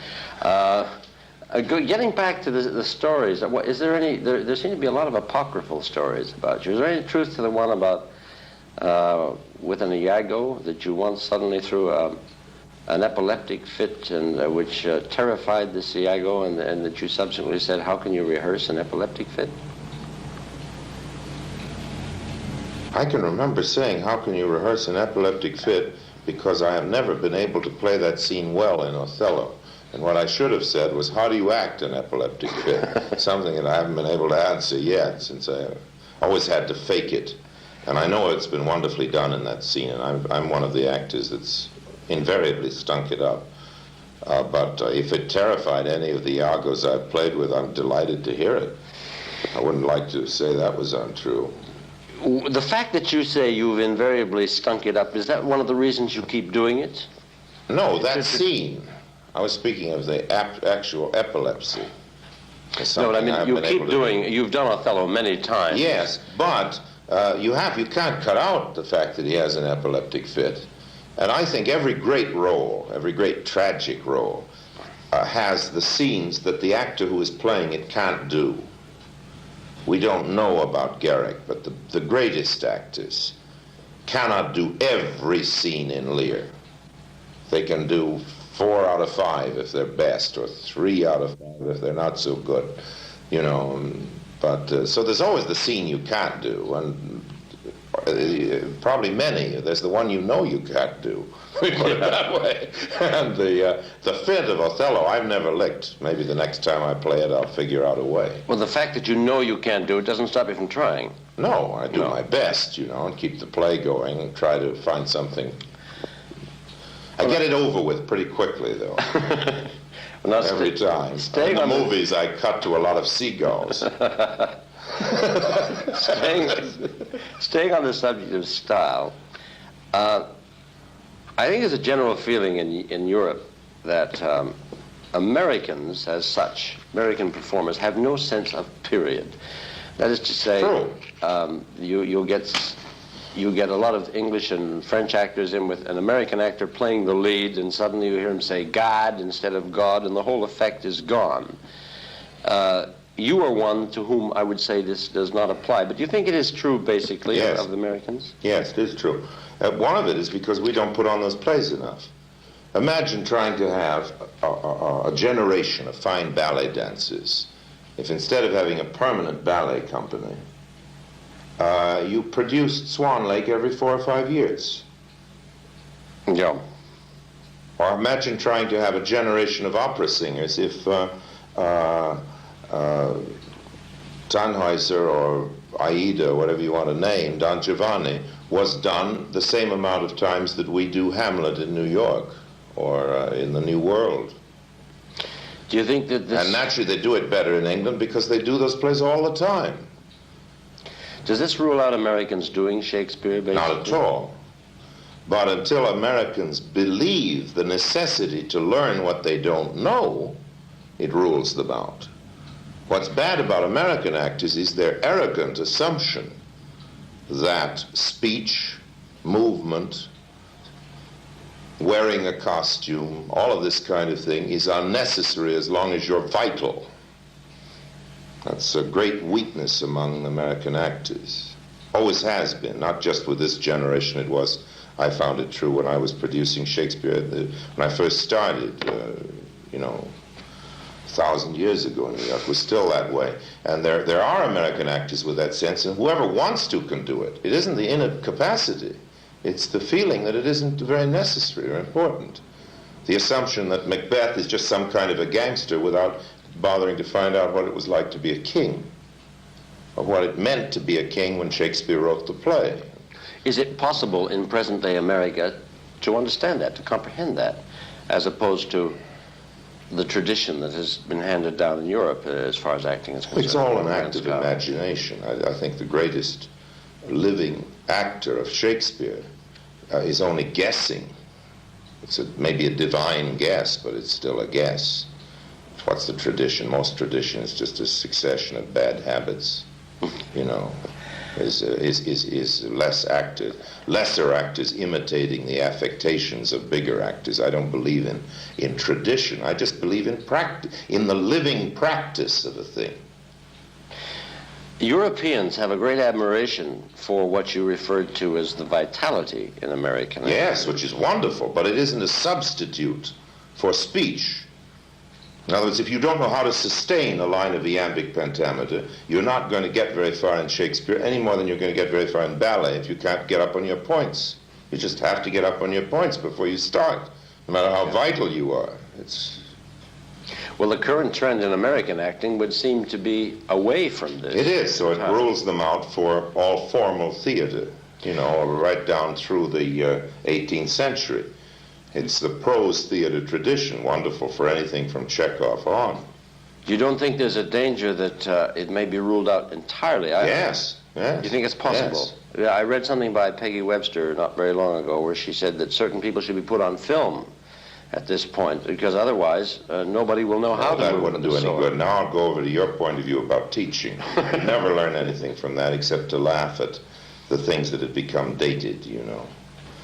Getting back to the stories, is there any? There seem to be a lot of apocryphal stories about you. Is there any truth to the one about with an Iago that you once suddenly threw an epileptic fit, and which terrified the Iago, and that you subsequently said, how can you rehearse an epileptic fit? I can remember saying, how can you rehearse an epileptic fit, because I have never been able to play that scene well in Othello. And what I should have said was, how do you act an epileptic fit? Something that I haven't been able to answer yet, since I always had to fake it. And I know it's been wonderfully done in that scene, and I'm one of the actors that's invariably stunk it up. But if it terrified any of the Iagos I've played with, I'm delighted to hear it. I wouldn't like to say that was untrue. The fact that you say you've invariably stunk it up, is that one of the reasons you keep doing it? No, that scene. I was speaking of the actual epilepsy. No, but I mean, you keep doing, you've done Othello many times. Yes, but you can't cut out the fact that he has an epileptic fit. And I think every great role, every great tragic role, has the scenes that the actor who is playing it can't do. We don't know about Garrick, but the greatest actors cannot do every scene in Lear. They can do 4 out of 5 if they're best, or 3 out of 5 if they're not so good, you know. But so there's always the scene you can't do, and probably many. There's the one you know you can't do. We put it that way. And the fit of Othello, I've never licked. Maybe the next time I play it, I'll figure out a way. Well, the fact that you know you can't do it doesn't stop you from trying. No, I do my best, you know, and keep the play going and try to find something. I get it over with pretty quickly, though. Well, every time. In the movies, I cut to a lot of seagulls. Staying on the subject of style, I think there's a general feeling in Europe that Americans, as such, American performers, have no sense of period. That is to say, you get a lot of English and French actors in with an American actor playing the lead, and suddenly you hear him say God instead of God, and the whole effect is gone. You are one to whom I would say this does not apply, but do you think it is true, basically, yes. of the Americans? Yes, it is true. One of it is because we don't put on those plays enough. Imagine trying to have a generation of fine ballet dancers. If instead of having a permanent ballet company, you produced Swan Lake every 4 or 5 years. Yeah. Or imagine trying to have a generation of opera singers if Tannhäuser or Aida, whatever you want to name, Don Giovanni, was done the same amount of times that we do Hamlet in New York or in the New World. Do you think that this... And naturally they do it better in England because they do those plays all the time. Does this rule out Americans doing Shakespeare, basically? Not at all. But until Americans believe the necessity to learn what they don't know, it rules them out. What's bad about American actors is their arrogant assumption that speech, movement, wearing a costume, all of this kind of thing is unnecessary as long as you're vital. That's a great weakness among American actors. Always has been, not just with this generation. It was, I found it true when I was producing Shakespeare, when I first started, 1,000 years ago in New York, was still that way. And there are American actors with that sense, and whoever wants to can do it. It isn't the innate capacity. It's the feeling that it isn't very necessary or important. The assumption that Macbeth is just some kind of a gangster without bothering to find out what it was like to be a king, or what it meant to be a king when Shakespeare wrote the play. Is it possible in present-day America to understand that, to comprehend that, as opposed to the tradition that has been handed down in Europe as far as acting is concerned? It's all an act of imagination. I think the greatest living actor of Shakespeare is only guessing. It's maybe a divine guess, but it's still a guess. What's the tradition? Most tradition is just a succession of bad habits, is lesser actors imitating the affectations of bigger actors. I don't believe in tradition. I just believe in practice, in the living practice of a thing. Europeans have a great admiration for what you referred to as the vitality in American acting. Yes, which is wonderful, but it isn't a substitute for speech. In other words, if you don't know how to sustain a line of iambic pentameter, you're not going to get very far in Shakespeare any more than you're going to get very far in ballet if you can't get up on your points. You just have to get up on your points before you start, no matter how vital you are. Well, the current trend in American acting would seem to be away from this. It is, so it rules them out for all formal theater, you know, right down through the 18th century. It's the prose theater tradition, wonderful for anything from Chekhov on. You don't think there's a danger that it may be ruled out entirely? Yes. You think it's possible? Yes. Yeah, I read something by Peggy Webster not very long ago where she said that certain people should be put on film at this point, because otherwise nobody will know how to that move wouldn't the do any sword. good. Now I'll go over to your point of view about teaching. You never learn anything from that except to laugh at the things that had become dated, you know.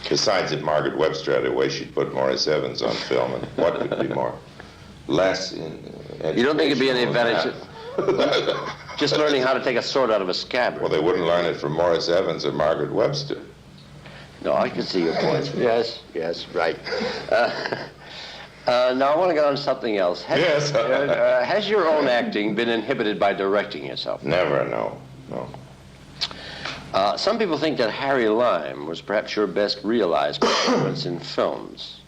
Besides, if Margaret Webster had her way, she'd put Maurice Evans on film, and what could be more less in You don't think it'd be any advantage that? just learning how to take a sword out of a scabbard? Well, they wouldn't learn it from Maurice Evans or Margaret Webster. No, I can see your point. Yes, right. Now I want to get on to something else. Has your own acting been inhibited by directing yourself? Never, no. Some people think that Harry Lime was perhaps your best realized performance in films.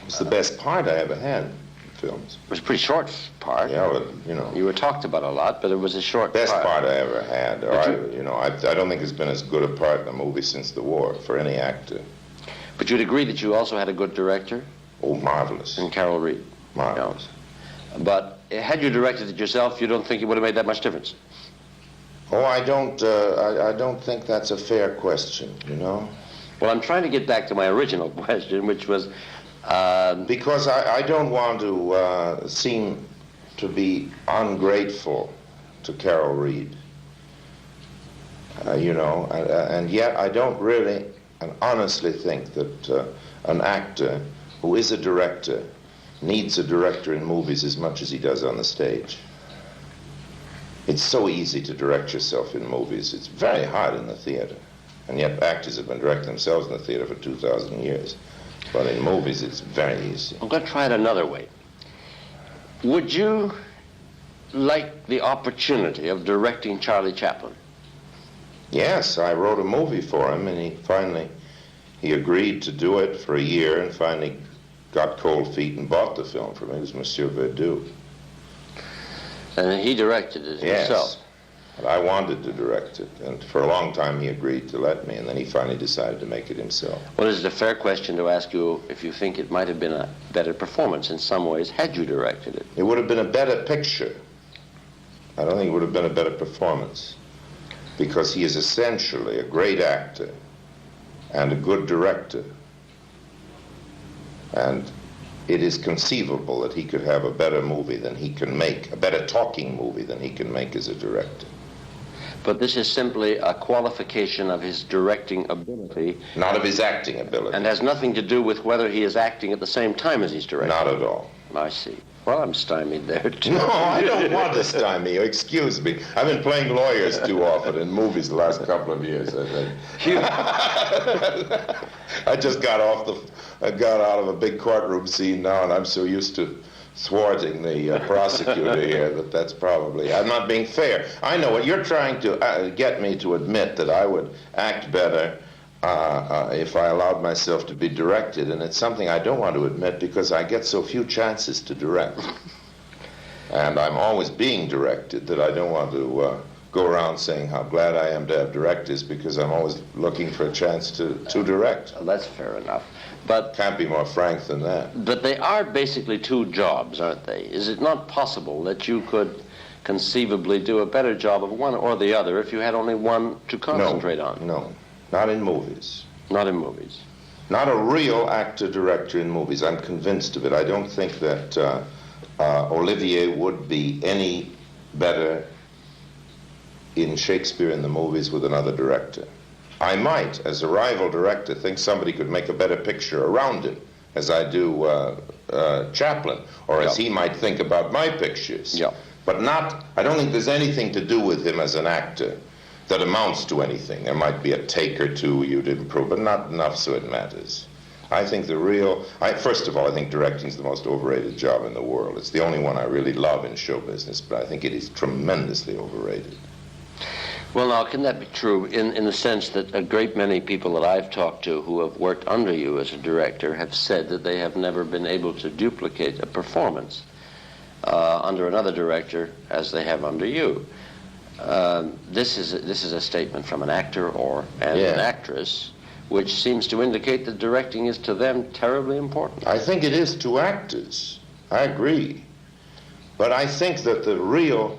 It's the best part I ever had in films. It was a pretty short part. Yeah, but, you know. You were talked about a lot, but it was a short Best part. part I ever had. I don't think there's been as good a part in a movie since the war for any actor. But you'd agree that you also had a good director? Oh, marvelous. In Carol Reed. Marvelous. Yeah. But had you directed it yourself, you don't think it would have made that much difference? Oh, I don't think that's a fair question, you know? Well, I'm trying to get back to my original question, which was... Because I don't want to seem to be ungrateful to Carol Reed, and yet I don't really and honestly think that an actor who is a director needs a director in movies as much as he does on the stage. It's so easy to direct yourself in movies. It's very hard in the theater. And yet actors have been directing themselves in the theater for 2,000 years. But in movies, it's very easy. I'm going to try it another way. Would you like the opportunity of directing Charlie Chaplin? Yes, I wrote a movie for him, and he agreed to do it for a year, and finally got cold feet and bought the film from me. It was Monsieur Verdoux. And he directed it himself? Yes, but I wanted to direct it, and for a long time he agreed to let me, and then he finally decided to make it himself. Well, is it a fair question to ask you if you think it might have been a better performance in some ways had you directed it? It would have been a better picture. I don't think it would have been a better performance, because he is essentially a great actor and a good director. And it is conceivable that he could have a better movie than he can make, a better talking movie than he can make as a director. But this is simply a qualification of his directing ability. Not of his acting ability. And has nothing to do with whether he is acting at the same time as he's directing. Not at all. I see. Well, I'm stymied there, too. No, I don't want to stymie you. Excuse me. I've been playing lawyers too often in movies the last couple of years, I think. I just got out of a big courtroom scene now, and I'm so used to thwarting the prosecutor here that's probably... I'm not being fair. I know what you're trying to get me to admit, that I would act better if I allowed myself to be directed, and it's something I don't want to admit because I get so few chances to direct. And I'm always being directed that I don't want to go around saying how glad I am to have directors, because I'm always looking for a chance to direct. Well, that's fair enough. But can't be more frank than that. But they are basically two jobs, aren't they? Is it not possible that you could conceivably do a better job of one or the other if you had only one to concentrate on? No. Not in movies. Not in movies. Not a real actor-director in movies. I'm convinced of it. I don't think that Olivier would be any better in Shakespeare in the movies with another director. I might, as a rival director, think somebody could make a better picture around him, as I do Chaplin, or as he might think about my pictures. Yeah. But not, I don't think there's anything to do with him as an actor that amounts to anything. There might be a take or two you'd improve, but not enough so it matters. I think first of all, I think directing is the most overrated job in the world. It's the only one I really love in show business, but I think it is tremendously overrated. Well, now, can that be true in the sense that a great many people that I've talked to who have worked under you as a director have said that they have never been able to duplicate a performance under another director as they have under you? This is a statement from an actor and an actress, which seems to indicate that directing is to them terribly important. I think it is to actors. I agree. But I think that the real...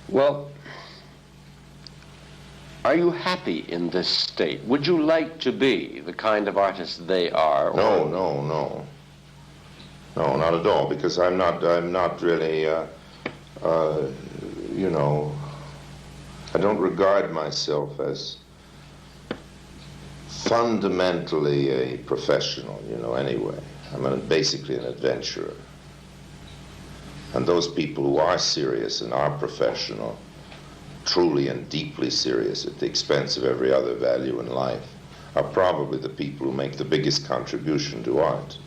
Well, are you happy in this state? Would you like to be the kind of artist they are? No, not at all, because I'm not really, you know, I don't regard myself as fundamentally a professional, you know, anyway. I'm basically an adventurer. And those people who are serious and are professional, truly and deeply serious at the expense of every other value in life, are probably the people who make the biggest contribution to art.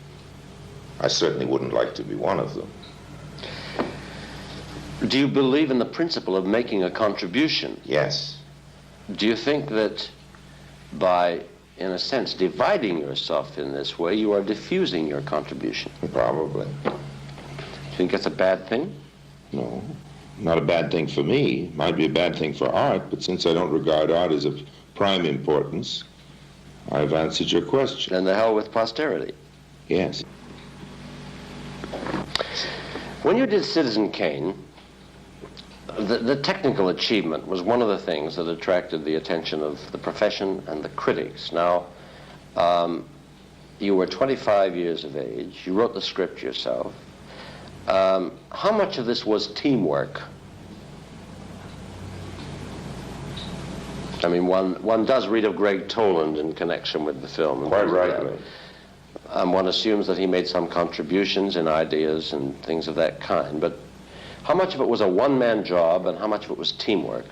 I certainly wouldn't like to be one of them. Do you believe in the principle of making a contribution? Yes. Do you think that by, in a sense, dividing yourself in this way, you are diffusing your contribution? Probably. Do you think that's a bad thing? No, not a bad thing for me. Might be a bad thing for art, but since I don't regard art as of prime importance, I've answered your question. And the hell with posterity. Yes. When you did Citizen Kane, the technical achievement was one of the things that attracted the attention of the profession and the critics. Now, you were 25 years of age. You wrote the script yourself. How much of this was teamwork? I mean, one does read of Greg Toland in connection with the film. Quite rightly. One assumes that he made some contributions in ideas and things of that kind, but how much of it was a one-man job and how much of it was teamwork?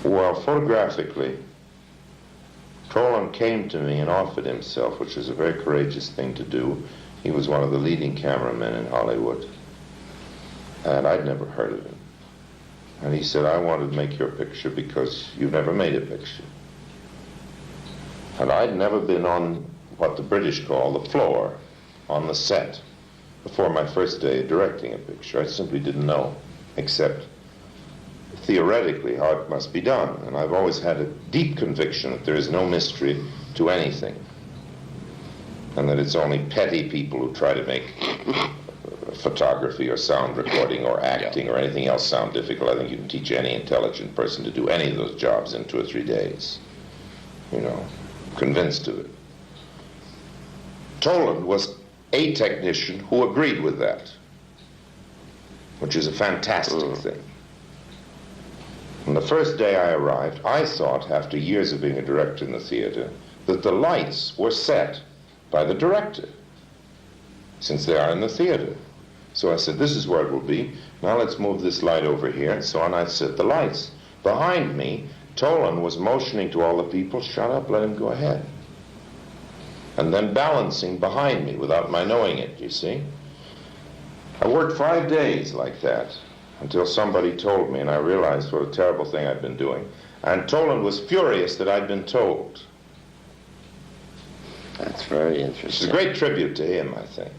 Well, photographically, Toland came to me and offered himself, which was a very courageous thing to do. He was one of the leading cameramen in Hollywood, and I'd never heard of him. And he said, I wanted to make your picture because you've never made a picture. And I'd never been on what the British call the floor, on the set, before my first day of directing a picture. I simply didn't know, except theoretically how it must be done. And I've always had a deep conviction that there is no mystery to anything, and that it's only petty people who try to make photography or sound recording or acting or anything else sound difficult. I think you can teach any intelligent person to do any of those jobs in 2 or 3 days. You know, convinced of it. Toland was a technician who agreed with that, which is a fantastic thing. On the first day I arrived, I thought, after years of being a director in the theater, that the lights were set by the director, since they are in the theater. So I said, this is where it will be. Now let's move this light over here, and so on. I set the lights. Behind me, Toland was motioning to all the people, shut up, let him go ahead. And then balancing behind me without my knowing it, you see. I worked 5 days like that until somebody told me, and I realized what a terrible thing I'd been doing. And Toland was furious that I'd been told. That's very interesting. It's a great tribute to him, I think.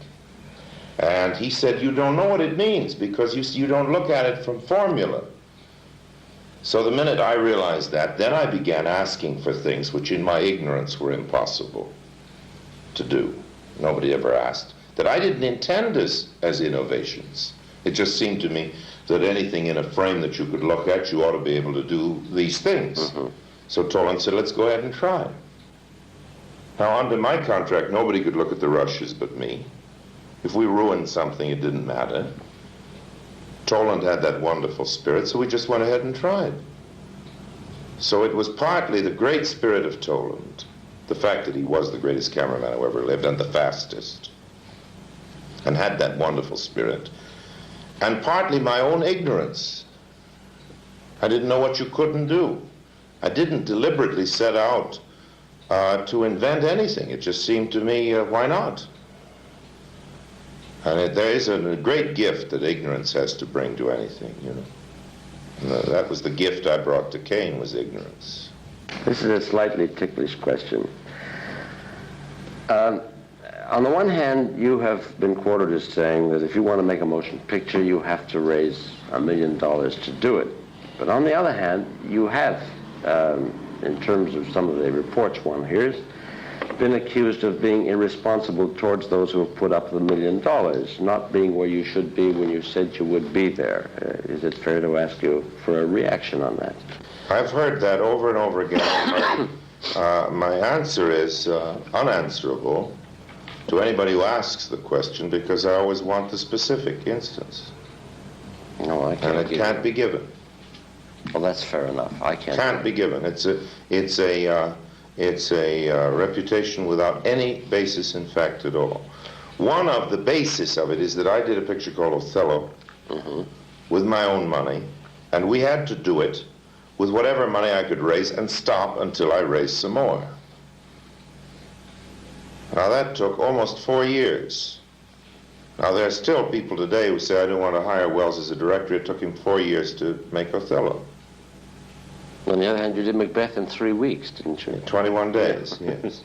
And he said, you don't know what it means because you don't look at it from formula. So the minute I realized that, then I began asking for things which in my ignorance were impossible to do. Nobody ever asked. That I didn't intend as innovations. It just seemed to me that anything in a frame that you could look at, you ought to be able to do these things. Mm-hmm. So Toland said, let's go ahead and try. Now, under my contract, nobody could look at the rushes but me. If we ruined something, it didn't matter. Toland had that wonderful spirit, so we just went ahead and tried. So it was partly the great spirit of Toland, the fact that he was the greatest cameraman who ever lived and the fastest, and had that wonderful spirit. And partly my own ignorance. I didn't know what you couldn't do. I didn't deliberately set out to invent anything. It just seemed to me, why not? And there is a great gift that ignorance has to bring to anything, you know. And, that was the gift I brought to Kane, was ignorance. This is a slightly ticklish question. On the one hand, you have been quoted as saying that if you want to make a motion picture, you have to raise $1 million to do it. But on the other hand, you have, in terms of some of the reports one hears, been accused of being irresponsible towards those who have put up the $1 million, not being where you should be when you said you would be there. Is it fair to ask you for a reaction on that? I've heard that over and over again. My answer is unanswerable to anybody who asks the question, because I always want the specific instance. No, I can't. And it can't be given. Well, that's fair enough. I can't. Can't be given. It's a reputation without any basis in fact at all. One of the basis of it is that I did a picture called Othello with my own money, and we had to do it with whatever money I could raise and stop until I raised some more. Now that took almost 4 years. Now there are still people today who say, I don't want to hire Wells as a director. It took him 4 years to make Othello. On the other hand, you did Macbeth in 3 weeks, didn't you? 21 days, yes.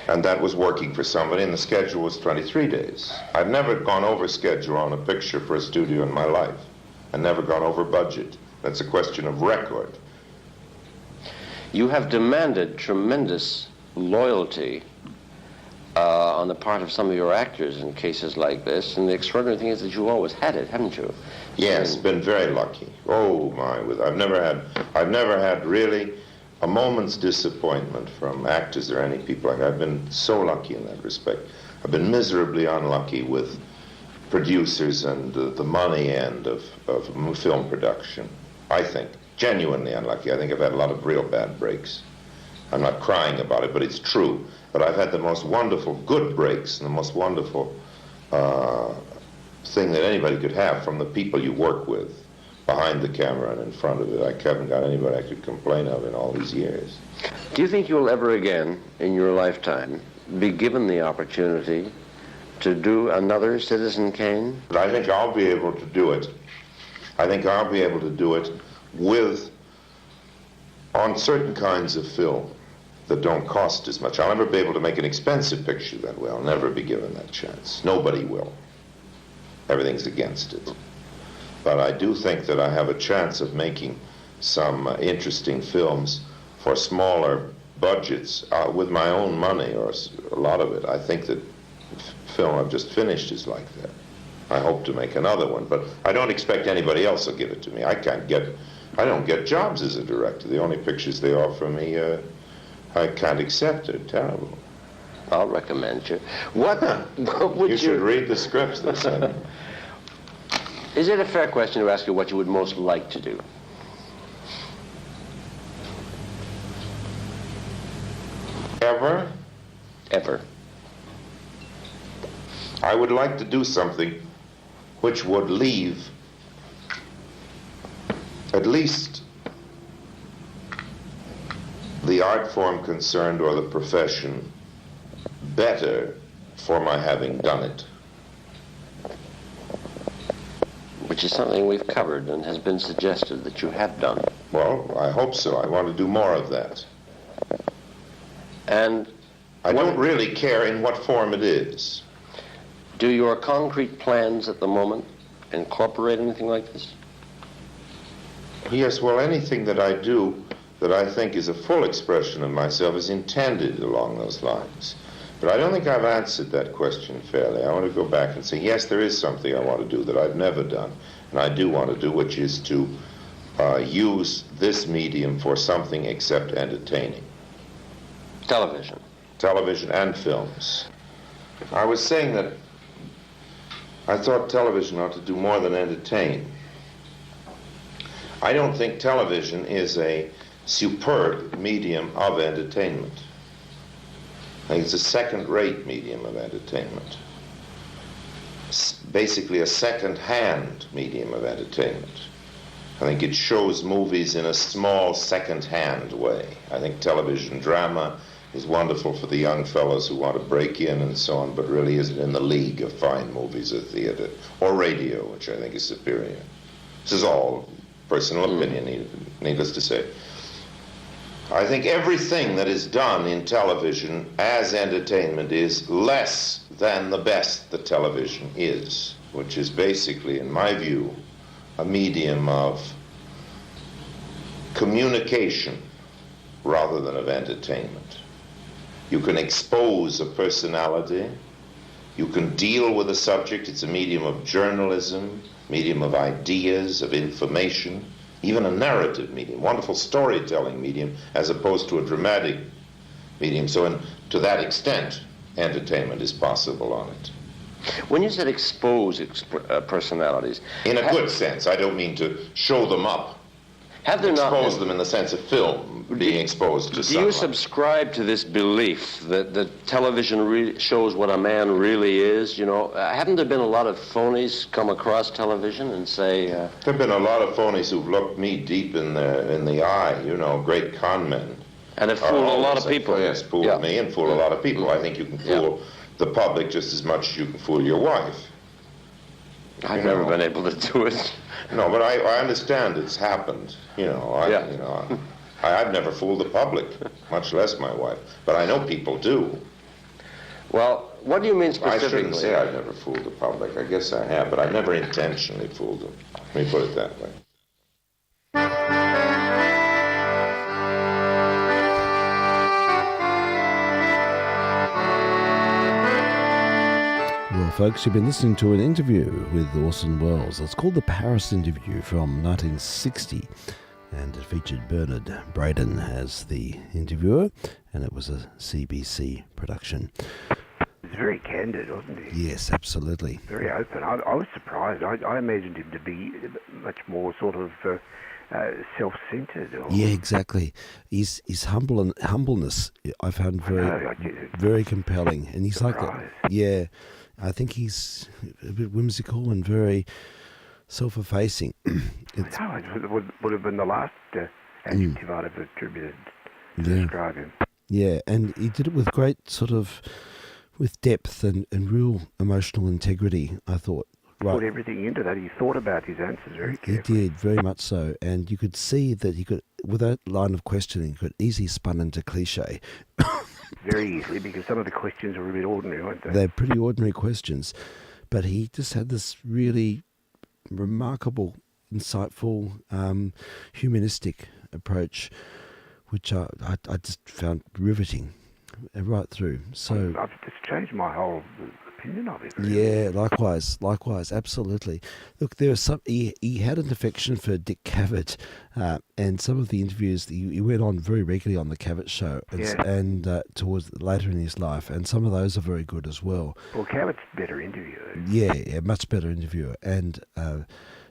And that was working for somebody, and the schedule was 23 days. I've never gone over schedule on a picture for a studio in my life. I've never gone over budget. That's a question of record. You have demanded tremendous loyalty on the part of some of your actors in cases like this, and the extraordinary thing is that you've always had it, haven't you? Yes, been very lucky. Oh my, I've never had really a moment's disappointment from actors or any people like that. I've been so lucky in that respect. I've been miserably unlucky with producers and the money end of film production. I think genuinely unlucky. I think I've had a lot of real bad breaks. I'm not crying about it, but it's true. But I've had the most wonderful good breaks and the most wonderful thing that anybody could have from the people you work with, behind the camera and in front of it. I haven't got anybody I could complain of in all these years. Do you think you'll ever again, in your lifetime, be given the opportunity to do another Citizen Kane? But I think I'll be able to do it. I think I'll be able to do it on certain kinds of film that don't cost as much. I'll never be able to make an expensive picture that way. I'll never be given that chance. Nobody will. Everything's against it. But I do think that I have a chance of making some interesting films for smaller budgets with my own money, or a lot of it. I think that film I've just finished is like that. I hope to make another one, but I don't expect anybody else will give it to me. I don't get jobs as a director. The only pictures they offer me, I can't accept. They're terrible. I'll recommend you. What would you should read the scripts they send me. Is it a fair question to ask you what you would most like to do? Ever? Ever. I would like to do something which would leave at least the art form concerned or the profession better for my having done it. Which is something we've covered and has been suggested that you have done. Well, I hope so. I want to do more of that. And I don't really care in what form it is. Do your concrete plans at the moment incorporate anything like this? Yes, well, anything that I do that I think is a full expression of myself is intended along those lines. But I don't think I've answered that question fairly. I want to go back and say, yes, there is something I want to do that I've never done, and I do want to do, which is to use this medium for something except entertaining. Television. Television and films. I was saying that I thought television ought to do more than entertain. I don't think television is a superb medium of entertainment. I think it's a second-rate medium of entertainment. basically a second-hand medium of entertainment. I think it shows movies in a small second-hand way. I think television drama is wonderful for the young fellows who want to break in and so on, but really isn't in the league of fine movies or theater, or radio, which I think is superior. This is all personal opinion, needless to say. I think everything that is done in television as entertainment is less than the best that television is, which is basically, in my view, a medium of communication rather than of entertainment. You can expose a personality, you can deal with a subject. It's a medium of journalism, medium of ideas, of information, even a narrative medium, wonderful storytelling medium, as opposed to a dramatic medium. So to that extent, entertainment is possible on it. When you said expose personalities... In a good sense. I don't mean to show them up. Have there not expose been, them in the sense of film being exposed to do sunlight. you subscribe to this belief that television shows what a man really is? You know, haven't there been a lot of phonies come across television and say... There have been a lot of phonies who've looked me deep in the eye, you know, great con men. And have fooled a lot of people. Yes, fooled me and fooled a lot of people. I think you can fool the public just as much as you can fool your wife. I've never been able to do it. No, but I understand it's happened. I've never fooled the public, much less my wife. But I know people do. Well, what do you mean specifically? I shouldn't say I've never fooled the public. I guess I have, but I never intentionally fooled them. Let me put it that way. Well, folks, you've been listening to an interview with Orson Welles. It's called The Paris Interview from 1960, and it featured Bernard Braden as the interviewer, and it was a CBC production. He was very candid, wasn't he? Yes, absolutely. Very open. I was surprised. I imagined him to be much more sort of self-centered. Yeah, exactly. His humbleness I found very compelling, and he's like that. Yeah. I think he's a bit whimsical and very self-effacing. It would have been the last adjective I'd have attributed to describe him. Yeah, and he did it with great with depth and real emotional integrity, I thought. Right. Put everything into that. He thought about his answers very carefully. He did, very much so. And you could see that he could, with that line of questioning, could easily spun into cliche. Very easily, because some of the questions were a bit ordinary, weren't they? They're pretty ordinary questions. But he just had this really remarkable, insightful, humanistic approach, which I just found riveting right through. So It's changed my whole opinion of it. Really. Yeah, likewise, absolutely. Look, there was he had an affection for Dick Cavett, and some of the interviews he went on very regularly on the Cavett show, and towards later in his life, and some of those are very good as well. Well, Cavett's a better interviewer. Yeah, much better interviewer, and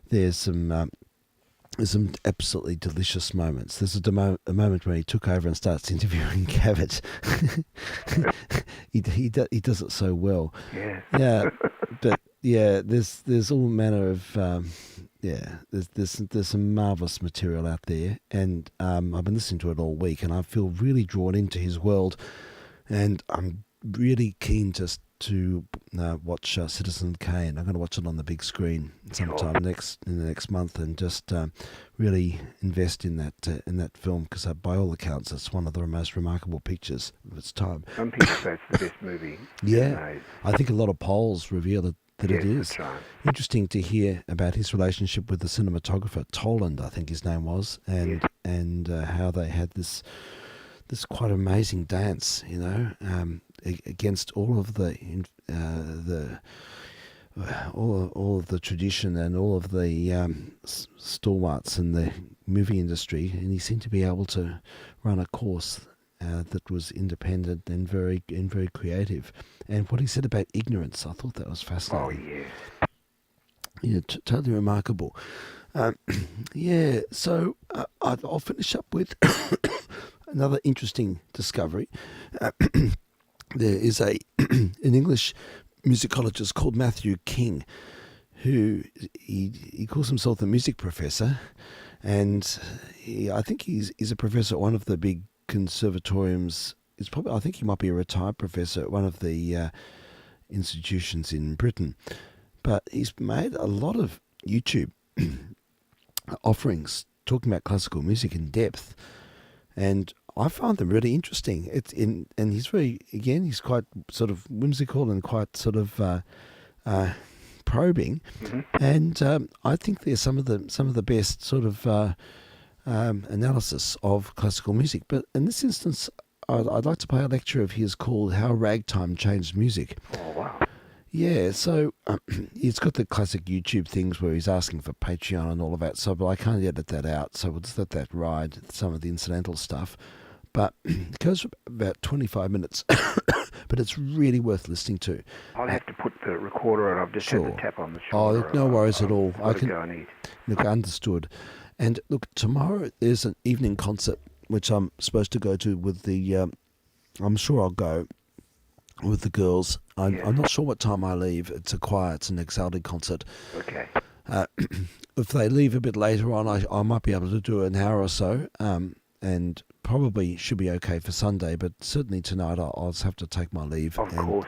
there's some absolutely delicious moments. There's a moment when he took over and starts interviewing Cavett. he does it so well. Yeah. Yeah, but yeah, there's all manner of there's some marvelous material out there, and I've been listening to it all week, and I feel really drawn into his world, and I'm really keen just to watch Citizen Kane. I'm going to watch it on the big screen sometime in the next month, and just really invest in that film, because by all accounts it's one of the most remarkable pictures of its time. Some people say it's the best movie. Yeah, I think a lot of polls reveal that it is. That's right. Interesting to hear about his relationship with the cinematographer Toland, I think his name was, and how they had this quite amazing dance, against all of all of the tradition and all of the stalwarts in the movie industry, and he seemed to be able to run a course that was independent and very creative. And what he said about ignorance, I thought that was fascinating. Oh yeah, totally remarkable. So I'll finish up with another interesting discovery. There is an English musicologist called Matthew King, who he calls himself the music professor, and I think he's a professor at one of the big conservatoriums. I think he might be a retired professor at one of the institutions in Britain, but he's made a lot of YouTube offerings talking about classical music in depth, and I found them really interesting. And he's he's quite sort of whimsical and quite sort of probing, and I think there's some of the best sort of analysis of classical music. But in this instance, I'd like to play a lecture of his called "How Ragtime Changed Music." Oh, wow. Yeah, so he's got the classic YouTube things where he's asking for Patreon and all of that, but I can't edit that out, so we'll just let that ride, some of the incidental stuff. But it goes for about 25 minutes, but it's really worth listening to. I'll have to put the recorder on. I've just had to tap on the shoulder. Oh, no worries at all. I can go and eat. Look, understood. And look, tomorrow there's an evening concert which I'm supposed to go to with the, I'm sure I'll go with the girls. I'm not sure what time I leave. It's an Exalted concert. Okay. If they leave a bit later on, I might be able to do an hour or so, and probably should be okay for Sunday, but certainly tonight I'll just have to take my leave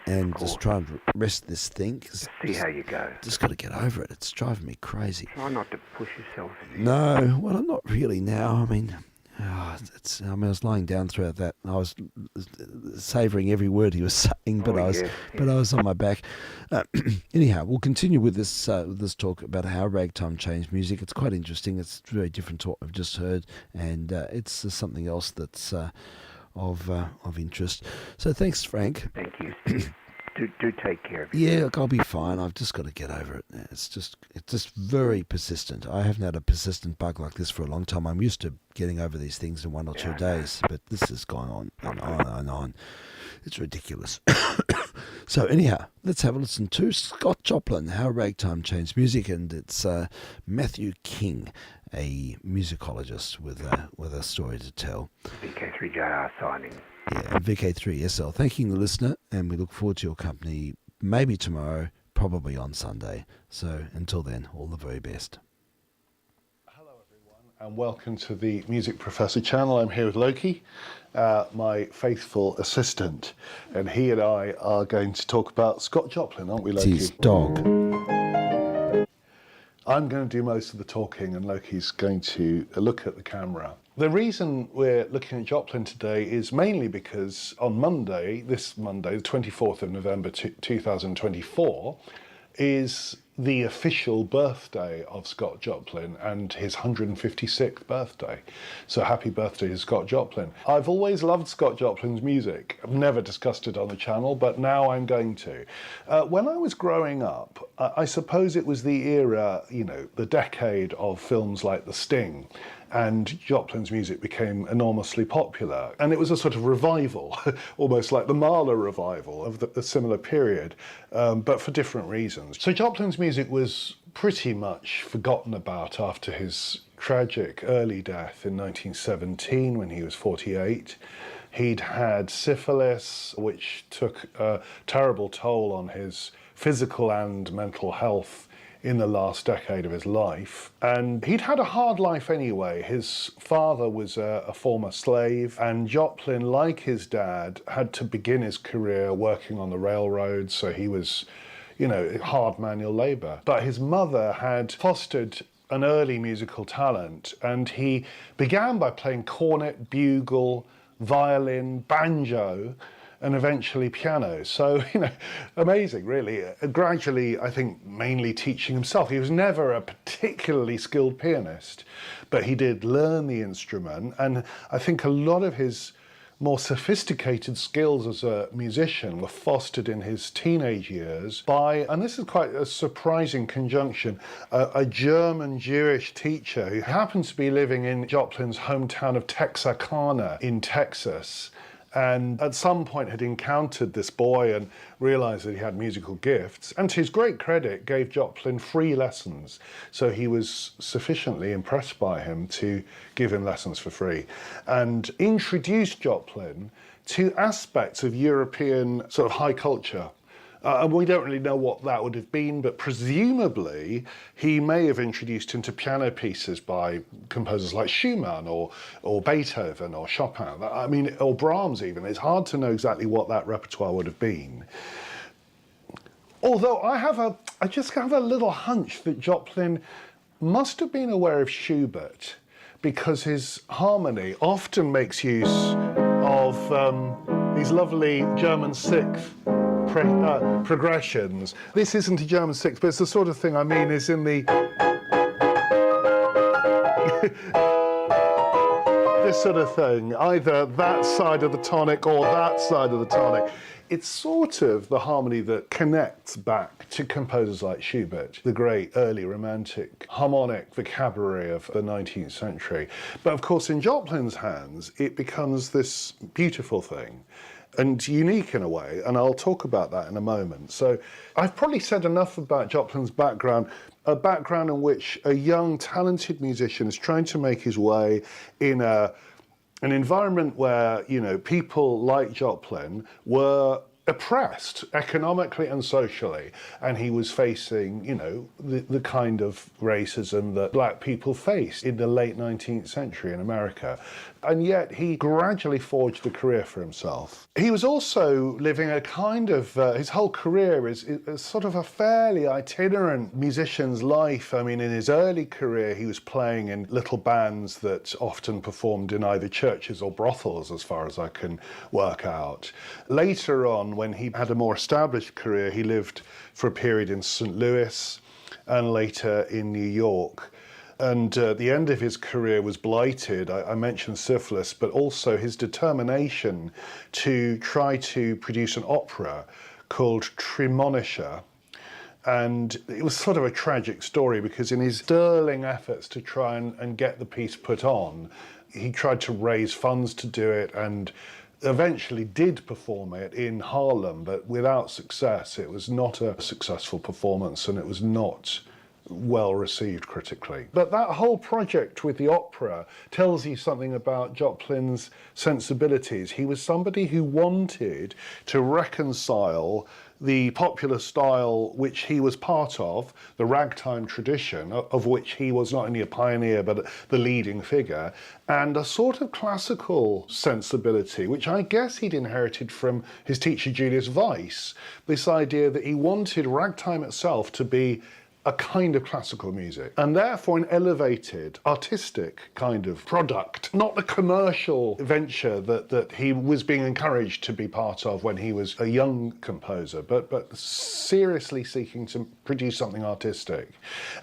and just try and rest this thing. See how you go. Just got to get over it. It's driving me crazy. Try not to push yourself. No, well, I'm not really now. I mean, I was lying down throughout that. I was savouring every word he was saying, but I was on my back. Anyhow, we'll continue with this talk about how ragtime changed music. It's quite interesting. It's very different to what we've just heard, and it's something else that's of interest. So thanks, Frank. Thank you, Steve. Do take care of you. Yeah, look, I'll be fine. I've just got to get over it. It's just very persistent. I haven't had a persistent bug like this for a long time. I'm used to getting over these things in 1 or 2 days, but this has gone on and on and on. It's ridiculous. So anyhow, let's have a listen to Scott Joplin, How Ragtime Changed Music, and it's Matthew King, a musicologist with a story to tell. vk3sl signing. Yeah, and vk3sl thanking the listener, and we look forward to your company maybe tomorrow, probably on Sunday. So until then, all the very best. Hello everyone, and welcome to the Music Professor channel. I'm here with Loki, my faithful assistant, and he and I are going to talk about Scott Joplin, aren't we, Loki? It's his dog. I'm going to do most of the talking, and Loki's going to look at the camera. The reason we're looking at Joplin today is mainly because on Monday, this Monday, the 24th of November 2024, is the official birthday of Scott Joplin and his 156th birthday. So happy birthday to Scott Joplin. I've always loved Scott Joplin's music. I've never discussed it on the channel, but now I'm going to. When I was growing up, I suppose it was the era, the decade of films like The Sting, and Joplin's music became enormously popular. And it was a sort of revival, almost like the Mahler revival of a similar period, but for different reasons. So Joplin's music was pretty much forgotten about after his tragic early death in 1917 when he was 48. He'd had syphilis, which took a terrible toll on his physical and mental health in the last decade of his life. And he'd had a hard life anyway. His father was a former slave, and Joplin, like his dad, had to begin his career working on the railroads, so he was, hard manual labor. But his mother had fostered an early musical talent, and he began by playing cornet, bugle, violin, banjo, and eventually piano. So, amazing, really. Gradually, I think, mainly teaching himself. He was never a particularly skilled pianist, but he did learn the instrument. And I think a lot of his more sophisticated skills as a musician were fostered in his teenage years by, and this is quite a surprising conjunction, a German Jewish teacher who happened to be living in Joplin's hometown of Texarkana in Texas, and at some point had encountered this boy and realised that he had musical gifts, and to his great credit gave Joplin free lessons. So he was sufficiently impressed by him to give him lessons for free and introduced Joplin to aspects of European sort of high culture. And we don't really know what that would have been, but presumably he may have introduced into piano pieces by composers like Schumann or Beethoven or Chopin. I mean, or Brahms even. It's hard to know exactly what that repertoire would have been. Although I just have a little hunch that Joplin must have been aware of Schubert, because his harmony often makes use of these lovely German sixth progressions. This isn't a German sixth, but it's the sort of thing I mean is in the this sort of thing, either that side of the tonic or that side of the tonic. It's sort of the harmony that connects back to composers like Schubert, the great early romantic harmonic vocabulary of the 19th century. But of course, in Joplin's hands, it becomes this beautiful thing and unique in a way, and I'll talk about that in a moment. So I've probably said enough about Joplin's background, a background in which a young, talented musician is trying to make his way in an environment where, you know, people like Joplin were oppressed economically and socially, and he was facing, you know, the kind of racism that black people faced in the late 19th century in America. And yet he gradually forged a career for himself. He was also living a kind of, his whole career is sort of a fairly itinerant musician's life. I mean, in his early career, he was playing in little bands that often performed in either churches or brothels, as far as I can work out. Later on, when he had a more established career, he lived for a period in St. Louis and later in New York. And the end of his career was blighted. I mentioned syphilis, but also his determination to try to produce an opera called Tremonisha. And it was sort of a tragic story, because in his sterling efforts to try and get the piece put on, he tried to raise funds to do it and eventually did perform it in Harlem, but without success. It was not a successful performance, and it was not well received critically. But that whole project with the opera tells you something about Joplin's sensibilities. He was somebody who wanted to reconcile the popular style which he was part of, the ragtime tradition, of which he was not only a pioneer but the leading figure, and a sort of classical sensibility, which I guess he'd inherited from his teacher Julius Weiss, this idea that he wanted ragtime itself to be a kind of classical music, and therefore an elevated, artistic kind of product, not the commercial venture that he was being encouraged to be part of when he was a young composer, but seriously seeking to produce something artistic.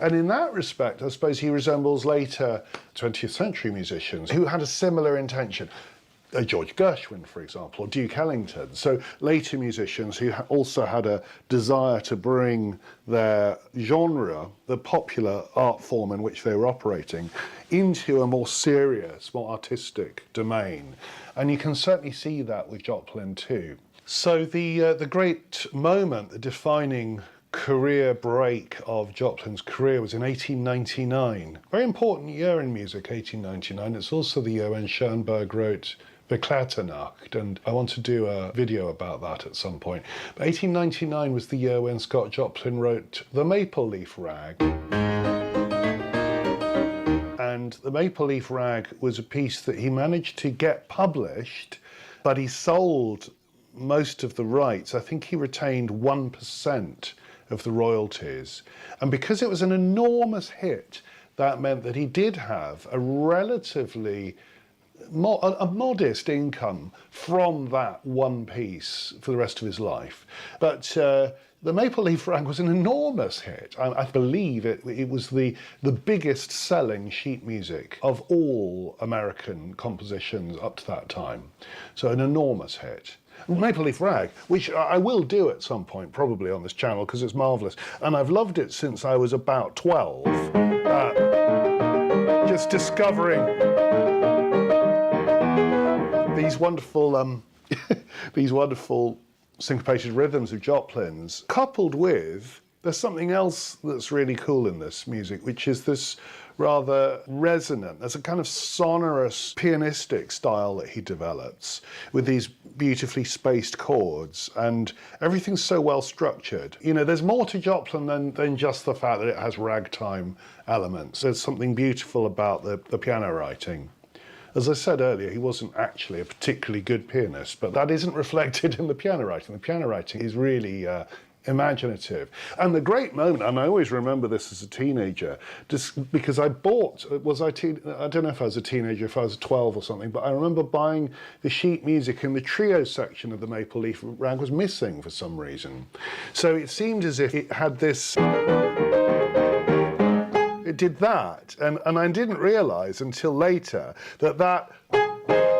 And in that respect, I suppose he resembles later 20th century musicians who had a similar intention. George Gershwin, for example, or Duke Ellington. So later musicians who also had a desire to bring their genre, the popular art form in which they were operating, into a more serious, more artistic domain. And you can certainly see that with Joplin too. So the great moment, the defining career break of Joplin's career was in 1899. Very important year in music, 1899. It's also the year when Schoenberg wrote vk3sl, and I want to do a video about that at some point. But 1899 was the year when Scott Joplin wrote The Maple Leaf Rag. And The Maple Leaf Rag was a piece that he managed to get published, but he sold most of the rights. I think he retained 1% of the royalties. And because it was an enormous hit, that meant that he did have a relatively a modest income from that one piece for the rest of his life. But the Maple Leaf Rag was an enormous hit. I believe it was the biggest selling sheet music of all American compositions up to that time. So an enormous hit. Maple Leaf Rag, which I will do at some point, probably on this channel, because it's marvellous. And I've loved it since I was about 12. Just discovering these wonderful these wonderful syncopated rhythms of Joplin's, coupled with, there's something else that's really cool in this music, which is this rather resonant, there's a kind of sonorous pianistic style that he develops with these beautifully spaced chords, and everything's so well structured. You know, there's more to Joplin than just the fact that it has ragtime elements. There's something beautiful about the piano writing. As I said earlier, he wasn't actually a particularly good pianist, but that isn't reflected in the piano writing. The piano writing is really imaginative. And the great moment, and I always remember this as a teenager, just because I bought, I don't know if I was a teenager, if I was 12 or something, but I remember buying the sheet music, and the trio section of the Maple Leaf Rag was missing for some reason. So it seemed as if it had this... It did that, and I didn't realise until later that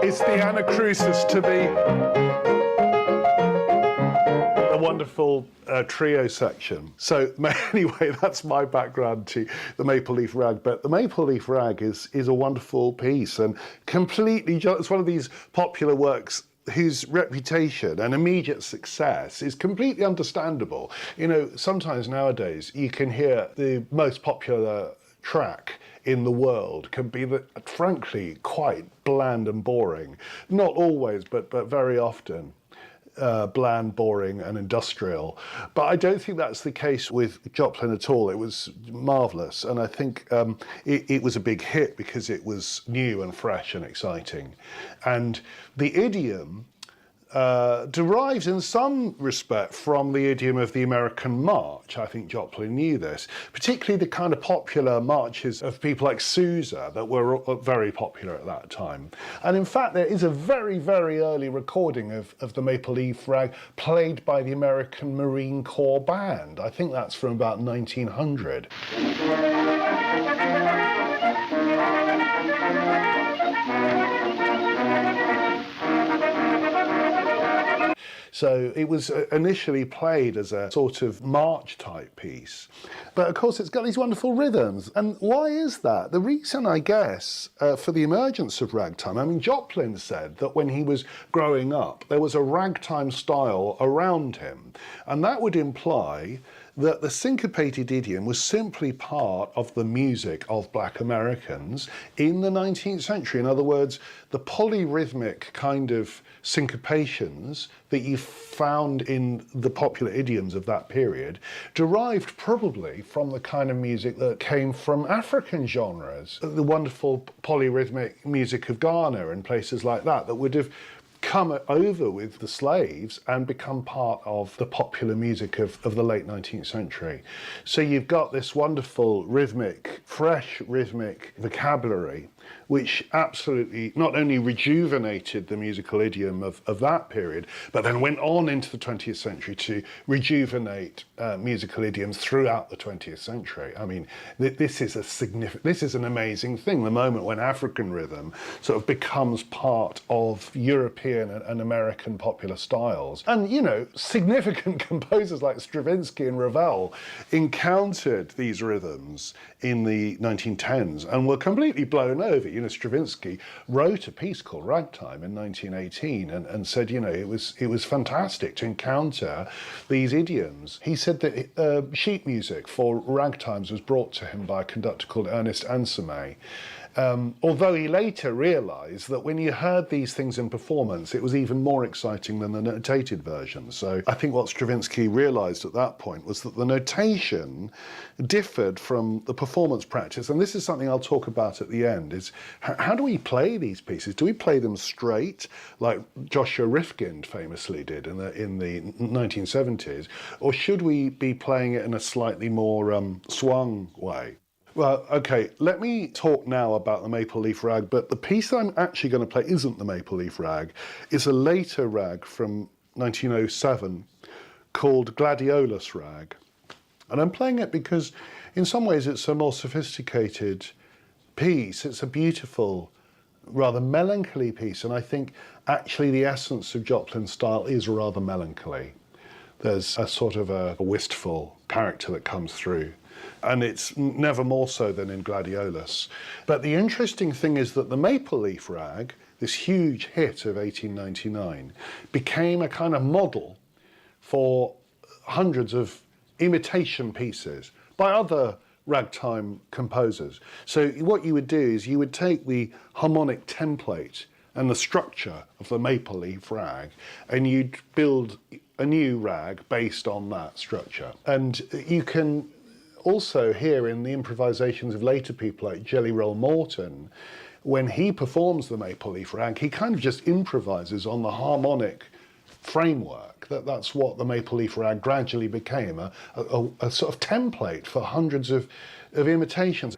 is the anacrusis to the wonderful trio section. So anyway, that's my background to the Maple Leaf Rag. But the Maple Leaf Rag is a wonderful piece, and it's one of these popular works whose reputation and immediate success is completely understandable. You know, sometimes nowadays you can hear the most popular track in the world can be, frankly, quite bland and boring. Not always, but very often. Bland, boring and industrial. But I don't think that's the case with Joplin at all. It was marvellous, and I think it was a big hit because it was new and fresh and exciting. And the idiom derives in some respect from the idiom of the American march. I think Joplin knew this, particularly the kind of popular marches of people like Sousa that were very popular at that time. And in fact, there is a very, very early recording of the Maple Leaf Rag played by the American Marine Corps Band. I think that's from about 1900. So it was initially played as a sort of march-type piece. But of course it's got these wonderful rhythms. And why is that? The reason, I guess, for the emergence of ragtime, I mean, Joplin said that when he was growing up, there was a ragtime style around him. And that would imply that the syncopated idiom was simply part of the music of black Americans in the 19th century. In other words, the polyrhythmic kind of syncopations that you found in the popular idioms of that period derived probably from the kind of music that came from African genres. The wonderful polyrhythmic music of Ghana and places like that would have come over with the slaves and become part of the popular music of the late 19th century. So you've got this wonderful rhythmic, fresh rhythmic vocabulary, which absolutely not only rejuvenated the musical idiom of that period, but then went on into the 20th century to rejuvenate musical idioms throughout the 20th century. I mean, this is an amazing thing, the moment when African rhythm sort of becomes part of European and American popular styles. And, you know, significant composers like Stravinsky and Ravel encountered these rhythms in the 1910s and were completely blown over. You know, Stravinsky wrote a piece called Ragtime in 1918 and said, you know, it was fantastic to encounter these idioms. He said that sheet music for ragtimes was brought to him by a conductor called Ernest Ansermet. Although he later realised that when you heard these things in performance, it was even more exciting than the notated version. So I think what Stravinsky realised at that point was that the notation differed from the performance practice. And this is something I'll talk about at the end, is how do we play these pieces? Do we play them straight, like Joshua Rifkind famously did in the 1970s? Or should we be playing it in a slightly more swung way? Well, okay, let me talk now about the Maple Leaf Rag, but the piece I'm actually going to play isn't the Maple Leaf Rag. It's a later rag from 1907 called Gladiolus Rag. And I'm playing it because in some ways it's a more sophisticated piece. It's a beautiful, rather melancholy piece, and I think actually the essence of Joplin's style is rather melancholy. There's a sort of a wistful character that comes through. And it's never more so than in Gladiolus. But the interesting thing is that the Maple Leaf Rag, this huge hit of 1899, became a kind of model for hundreds of imitation pieces by other ragtime composers. So what you would do is you would take the harmonic template and the structure of the maple leaf rag, and you'd build a new rag based on that structure. And you can also hear in the improvisations of later people like Jelly Roll Morton, when he performs the maple leaf rag, he kind of just improvises on the harmonic framework. That's what the maple leaf rag gradually became, a sort of template for hundreds of imitations.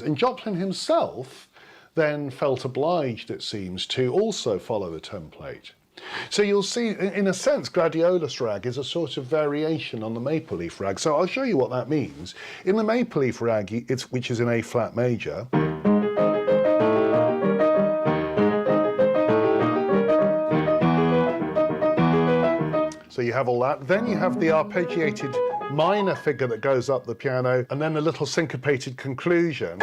And Joplin himself then felt obliged, it seems, to also follow the template. So you'll see, in a sense, gladiolus rag is a sort of variation on the maple leaf rag. So I'll show you what that means. In the maple leaf rag, which is in A flat major, so you have all that. Then you have the arpeggiated minor figure that goes up the piano, and then a little syncopated conclusion,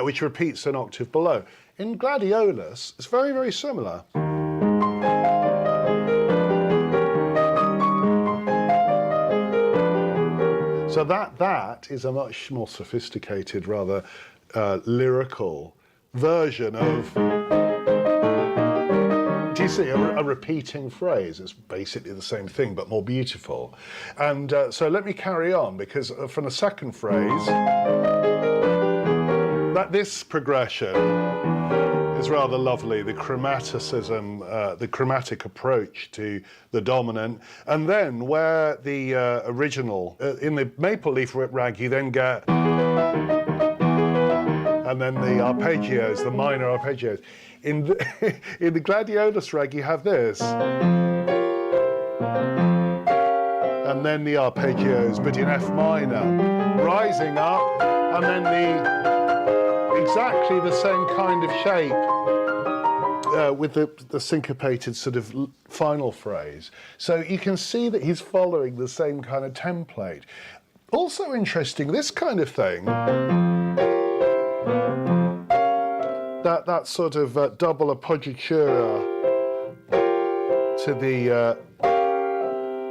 which repeats an octave below. In gladiolus, it's very, very similar. So that is a much more sophisticated, rather lyrical version of, do you see, a repeating phrase. It's basically the same thing, but more beautiful. And so let me carry on, because from the second phrase, this progression is rather lovely, the chromaticism, the chromatic approach to the dominant, and then where the original, in the maple leaf rag, you then get, and then the arpeggios, the minor arpeggios. In the gladiolus rag, you have this, and then the arpeggios, but in F minor, rising up, and then exactly the same kind of shape with the syncopated sort of final phrase. So you can see that he's following the same kind of template. Also interesting, this kind of thing, that sort of double appoggiatura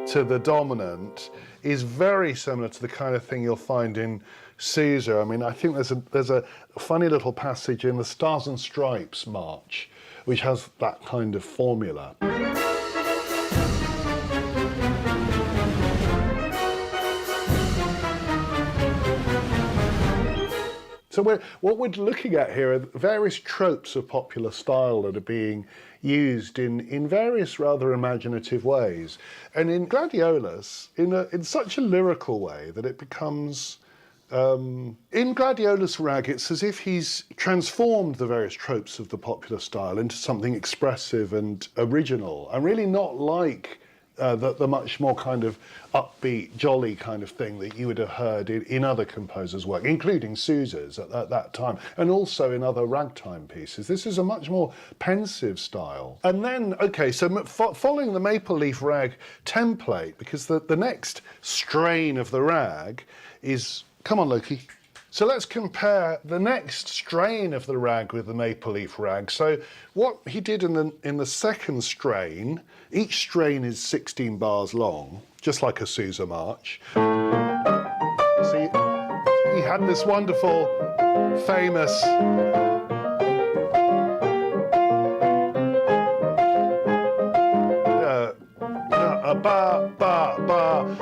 to the dominant is very similar to the kind of thing you'll find in Sousa. I mean, I think there's a funny little passage in the Stars and Stripes March, which has that kind of formula. So what we're looking at here are various tropes of popular style that are being used in various rather imaginative ways. And in Gladiolus, in such a lyrical way that it becomes... in Gladiolus rag, it's as if he's transformed the various tropes of the popular style into something expressive and original, and really not like the much more kind of upbeat, jolly kind of thing that you would have heard in other composers' work, including Sousa's at that time, and also in other ragtime pieces. This is a much more pensive style. And then, okay, so following the maple leaf rag template, because the next strain of the rag is... Come on, Loki. So let's compare the next strain of the rag with the maple leaf rag. So what he did in the second strain, each strain is 16 bars long, just like a Sousa march. See, he had this wonderful, famous ba ba ba,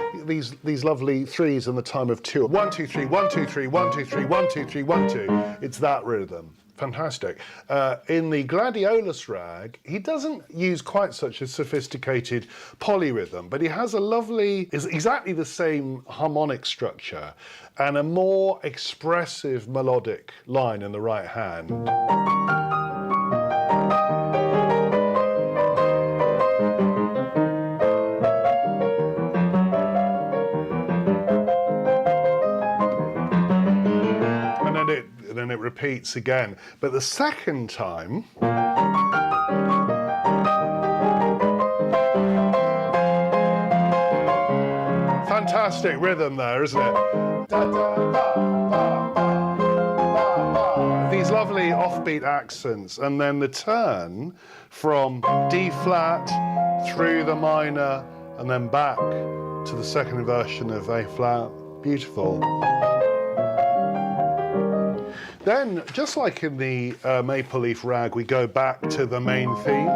these lovely threes in the time of two. 1 2 3 1 2 3 1 2 3 1 2 3 1 2. It's that rhythm. Fantastic. In the Gladiolus rag, he doesn't use quite such a sophisticated polyrhythm, but he has a lovely, is exactly the same harmonic structure and a more expressive melodic line in the right hand. And it repeats again. But the second time, fantastic rhythm there, isn't it? these lovely offbeat accents, and then the turn from D flat through the minor and then back to the second inversion of A flat. Beautiful. Then, just like in the Maple Leaf Rag, we go back to the main theme.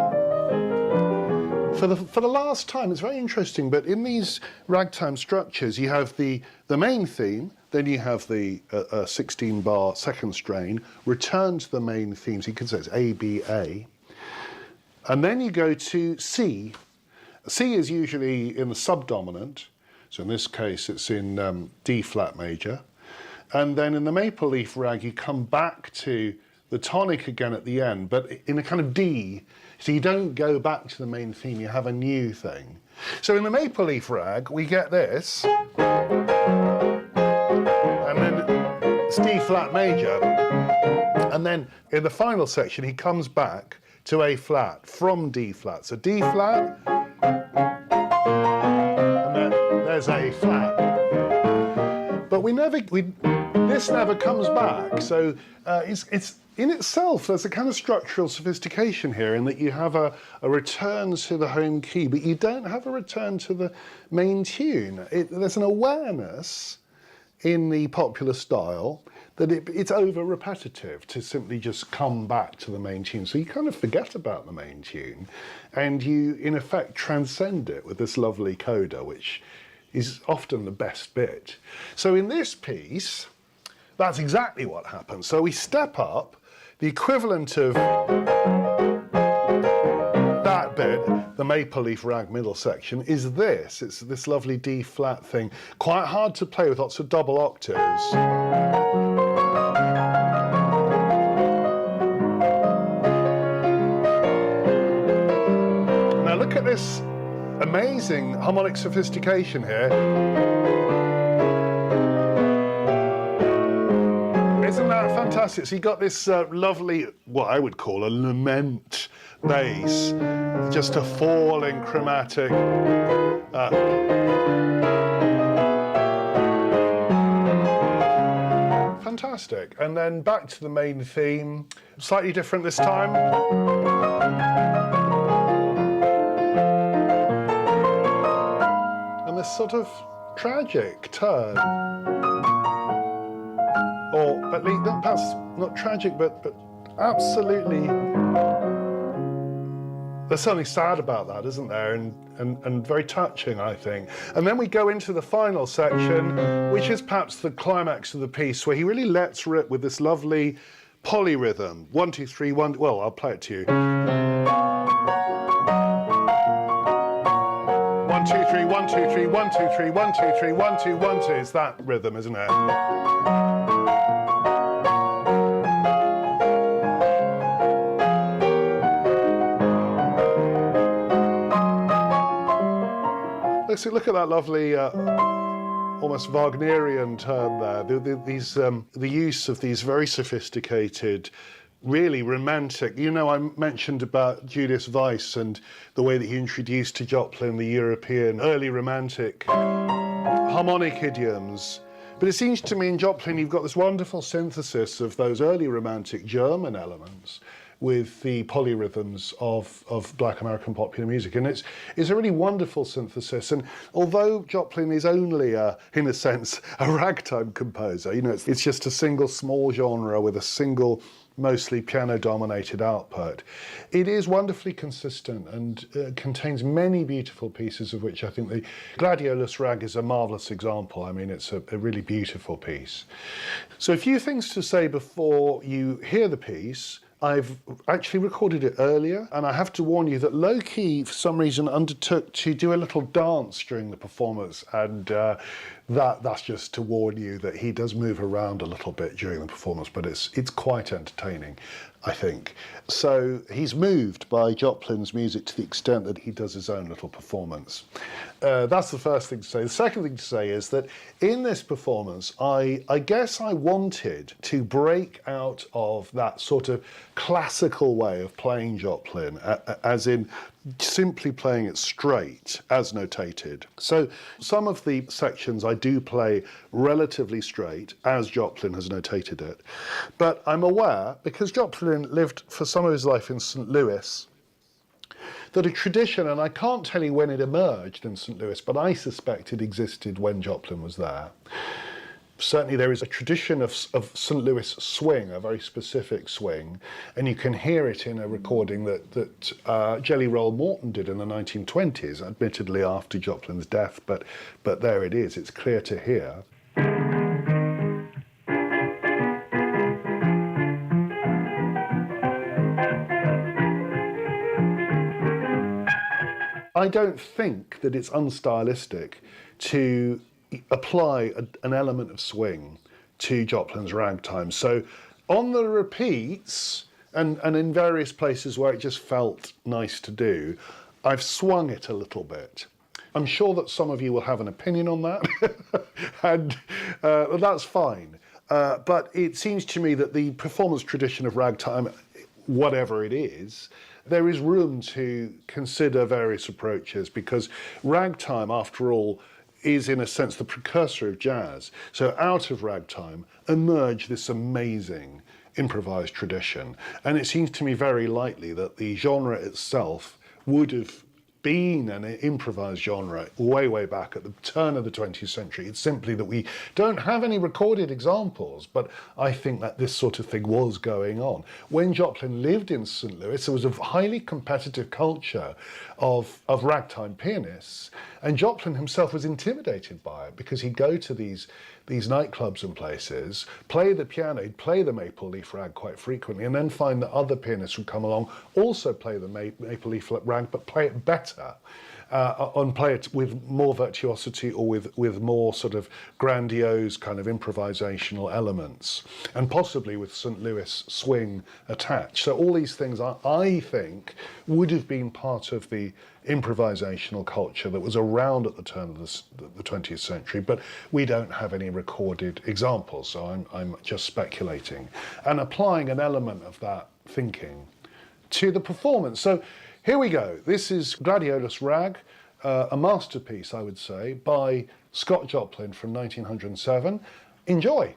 For the last time, it's very interesting, but in these ragtime structures, you have the main theme, then you have the 16-bar second strain, return to the main theme, so you can say it's A, B, A. And then you go to C. C is usually in the subdominant, so in this case it's in D flat major. And then in the Maple Leaf Rag, you come back to the tonic again at the end, but in a kind of D. So you don't go back to the main theme, you have a new thing. So in the Maple Leaf Rag, we get this. And then it's D flat major. And then in the final section, he comes back to A flat from D flat. So D flat, and then there's A flat. But this never comes back. So it's in itself, there's a kind of structural sophistication here in that you have a return to the home key, but you don't have a return to the main tune. There's an awareness in the popular style that it's over repetitive to simply just come back to the main tune. So you kind of forget about the main tune and you, in effect, transcend it with this lovely coda, which is often the best bit. So in this piece, that's exactly what happens. So we step up, the equivalent of that bit, the Maple Leaf Rag middle section, is this. It's this lovely D flat thing, quite hard to play with lots of double octaves. Now look at this amazing harmonic sophistication here. Isn't that fantastic? So you got this lovely, what I would call a lament bass, just a falling chromatic. Fantastic. And then back to the main theme, slightly different this time. And this sort of tragic turn. Or at least, perhaps not tragic, but absolutely, there's something sad about that, isn't there? And very touching, I think. And then we go into the final section, which is perhaps the climax of the piece, where he really lets rip with this lovely polyrhythm. 1, 2, 3, 1, well, I'll play it to you. 1, 2, 3, 1, 2, 3, 1, 2, 3, 1, 2, 3, 1, 2, 1, 2. It's that rhythm, isn't it? Look at that lovely, almost Wagnerian turn there. The use of these very sophisticated, really romantic. You know, I mentioned about Julius Weiss and the way that he introduced to Joplin the European early romantic harmonic idioms. But it seems to me in Joplin you've got this wonderful synthesis of those early romantic German elements with the polyrhythms of Black American popular music. And it's a really wonderful synthesis. And although Joplin is only, in a sense, a ragtime composer, you know, it's just a single small genre with a single, mostly piano-dominated output, it is wonderfully consistent and contains many beautiful pieces, of which I think the Gladiolus Rag is a marvellous example. I mean, it's a really beautiful piece. So a few things to say before you hear the piece. I've actually recorded it earlier, and I have to warn you that Loki, for some reason, undertook to do a little dance during the performance, and that's just to warn you that he does move around a little bit during the performance, but it's quite entertaining. I think. So he's moved by Joplin's music to the extent that he does his own little performance. That's the first thing to say. The second thing to say is that in this performance, I guess I wanted to break out of that sort of classical way of playing Joplin, as in simply playing it straight, as notated. So some of the sections I do play relatively straight, as Joplin has notated it. But I'm aware, because Joplin lived for some of his life in St. Louis, that a tradition, and I can't tell you when it emerged in St. Louis, but I suspect it existed when Joplin was there. Certainly there is a tradition of St. Louis swing, a very specific swing, and you can hear it in a recording that Jelly Roll Morton did in the 1920s, admittedly after Joplin's death, but there it is, it's clear to hear. I don't think that it's unstylistic to apply an element of swing to Joplin's ragtime. So on the repeats, and in various places where it just felt nice to do, I've swung it a little bit. I'm sure that some of you will have an opinion on that, and that's fine. But it seems to me that the performance tradition of ragtime, whatever it is, there is room to consider various approaches, because ragtime, after all, is in a sense the precursor of jazz. So out of ragtime emerged this amazing improvised tradition. And it seems to me very likely that the genre itself would have been an improvised genre way, way back at the turn of the 20th century. It's simply that we don't have any recorded examples, but I think that this sort of thing was going on. When Joplin lived in St. Louis, there was a highly competitive culture of ragtime pianists, and Joplin himself was intimidated by it, because he'd go to these nightclubs and places, play the piano, he'd play the maple leaf rag quite frequently, and then find that other pianists would come along, also play the maple leaf rag, but play it better, and play it with more virtuosity, or with more sort of grandiose kind of improvisational elements, and possibly with St. Louis swing attached. So all these things, I think, would have been part of the improvisational culture that was around at the turn of the 20th century, but we don't have any recorded examples, so I'm just speculating and applying an element of that thinking to the performance. So here we go. This is Gladiolus Rag, a masterpiece, I would say, by Scott Joplin from 1907. Enjoy.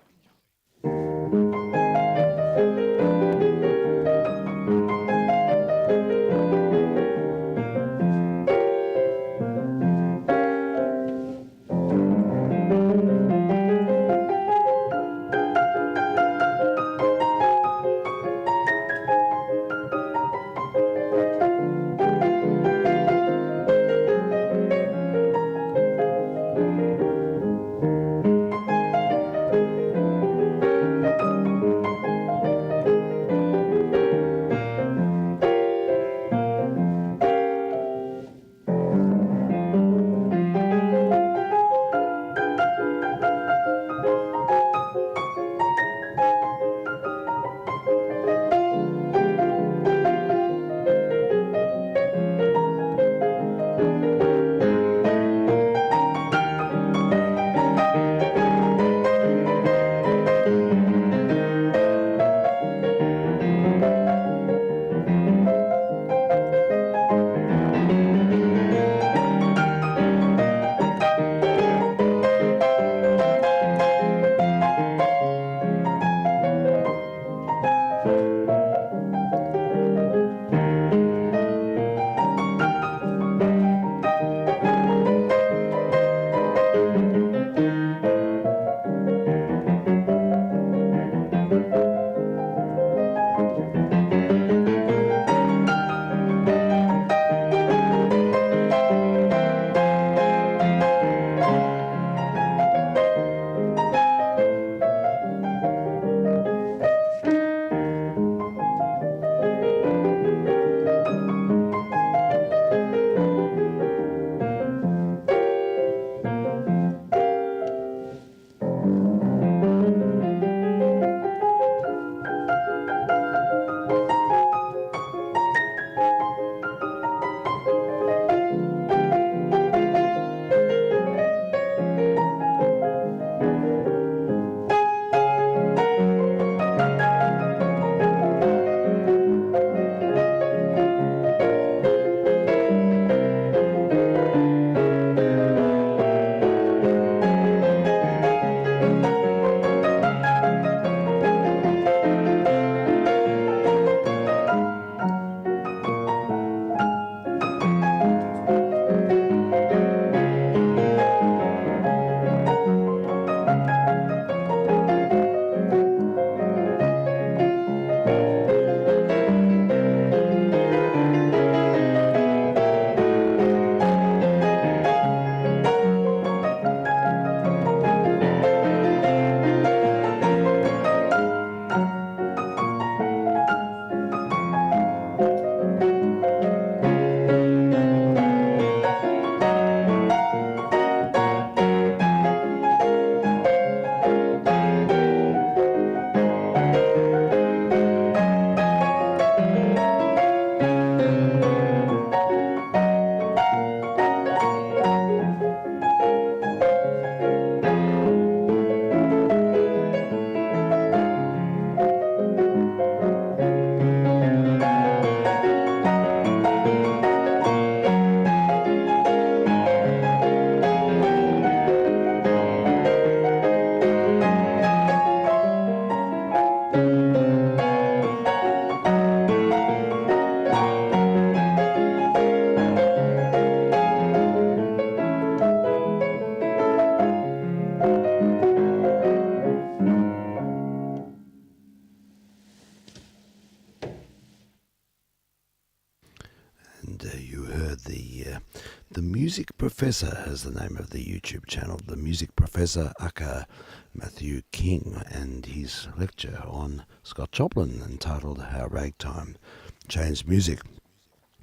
heard the Music Professor is the name of the YouTube channel, the Music Professor aka Matthew King, and his lecture on Scott Joplin entitled How Ragtime Changed Music.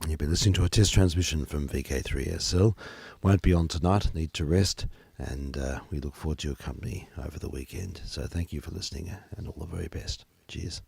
You'll be listening to a test transmission from vk3sl. Won't be on tonight, need to rest, and we look forward to your company over the weekend. So thank you for listening, and all the very best. Cheers.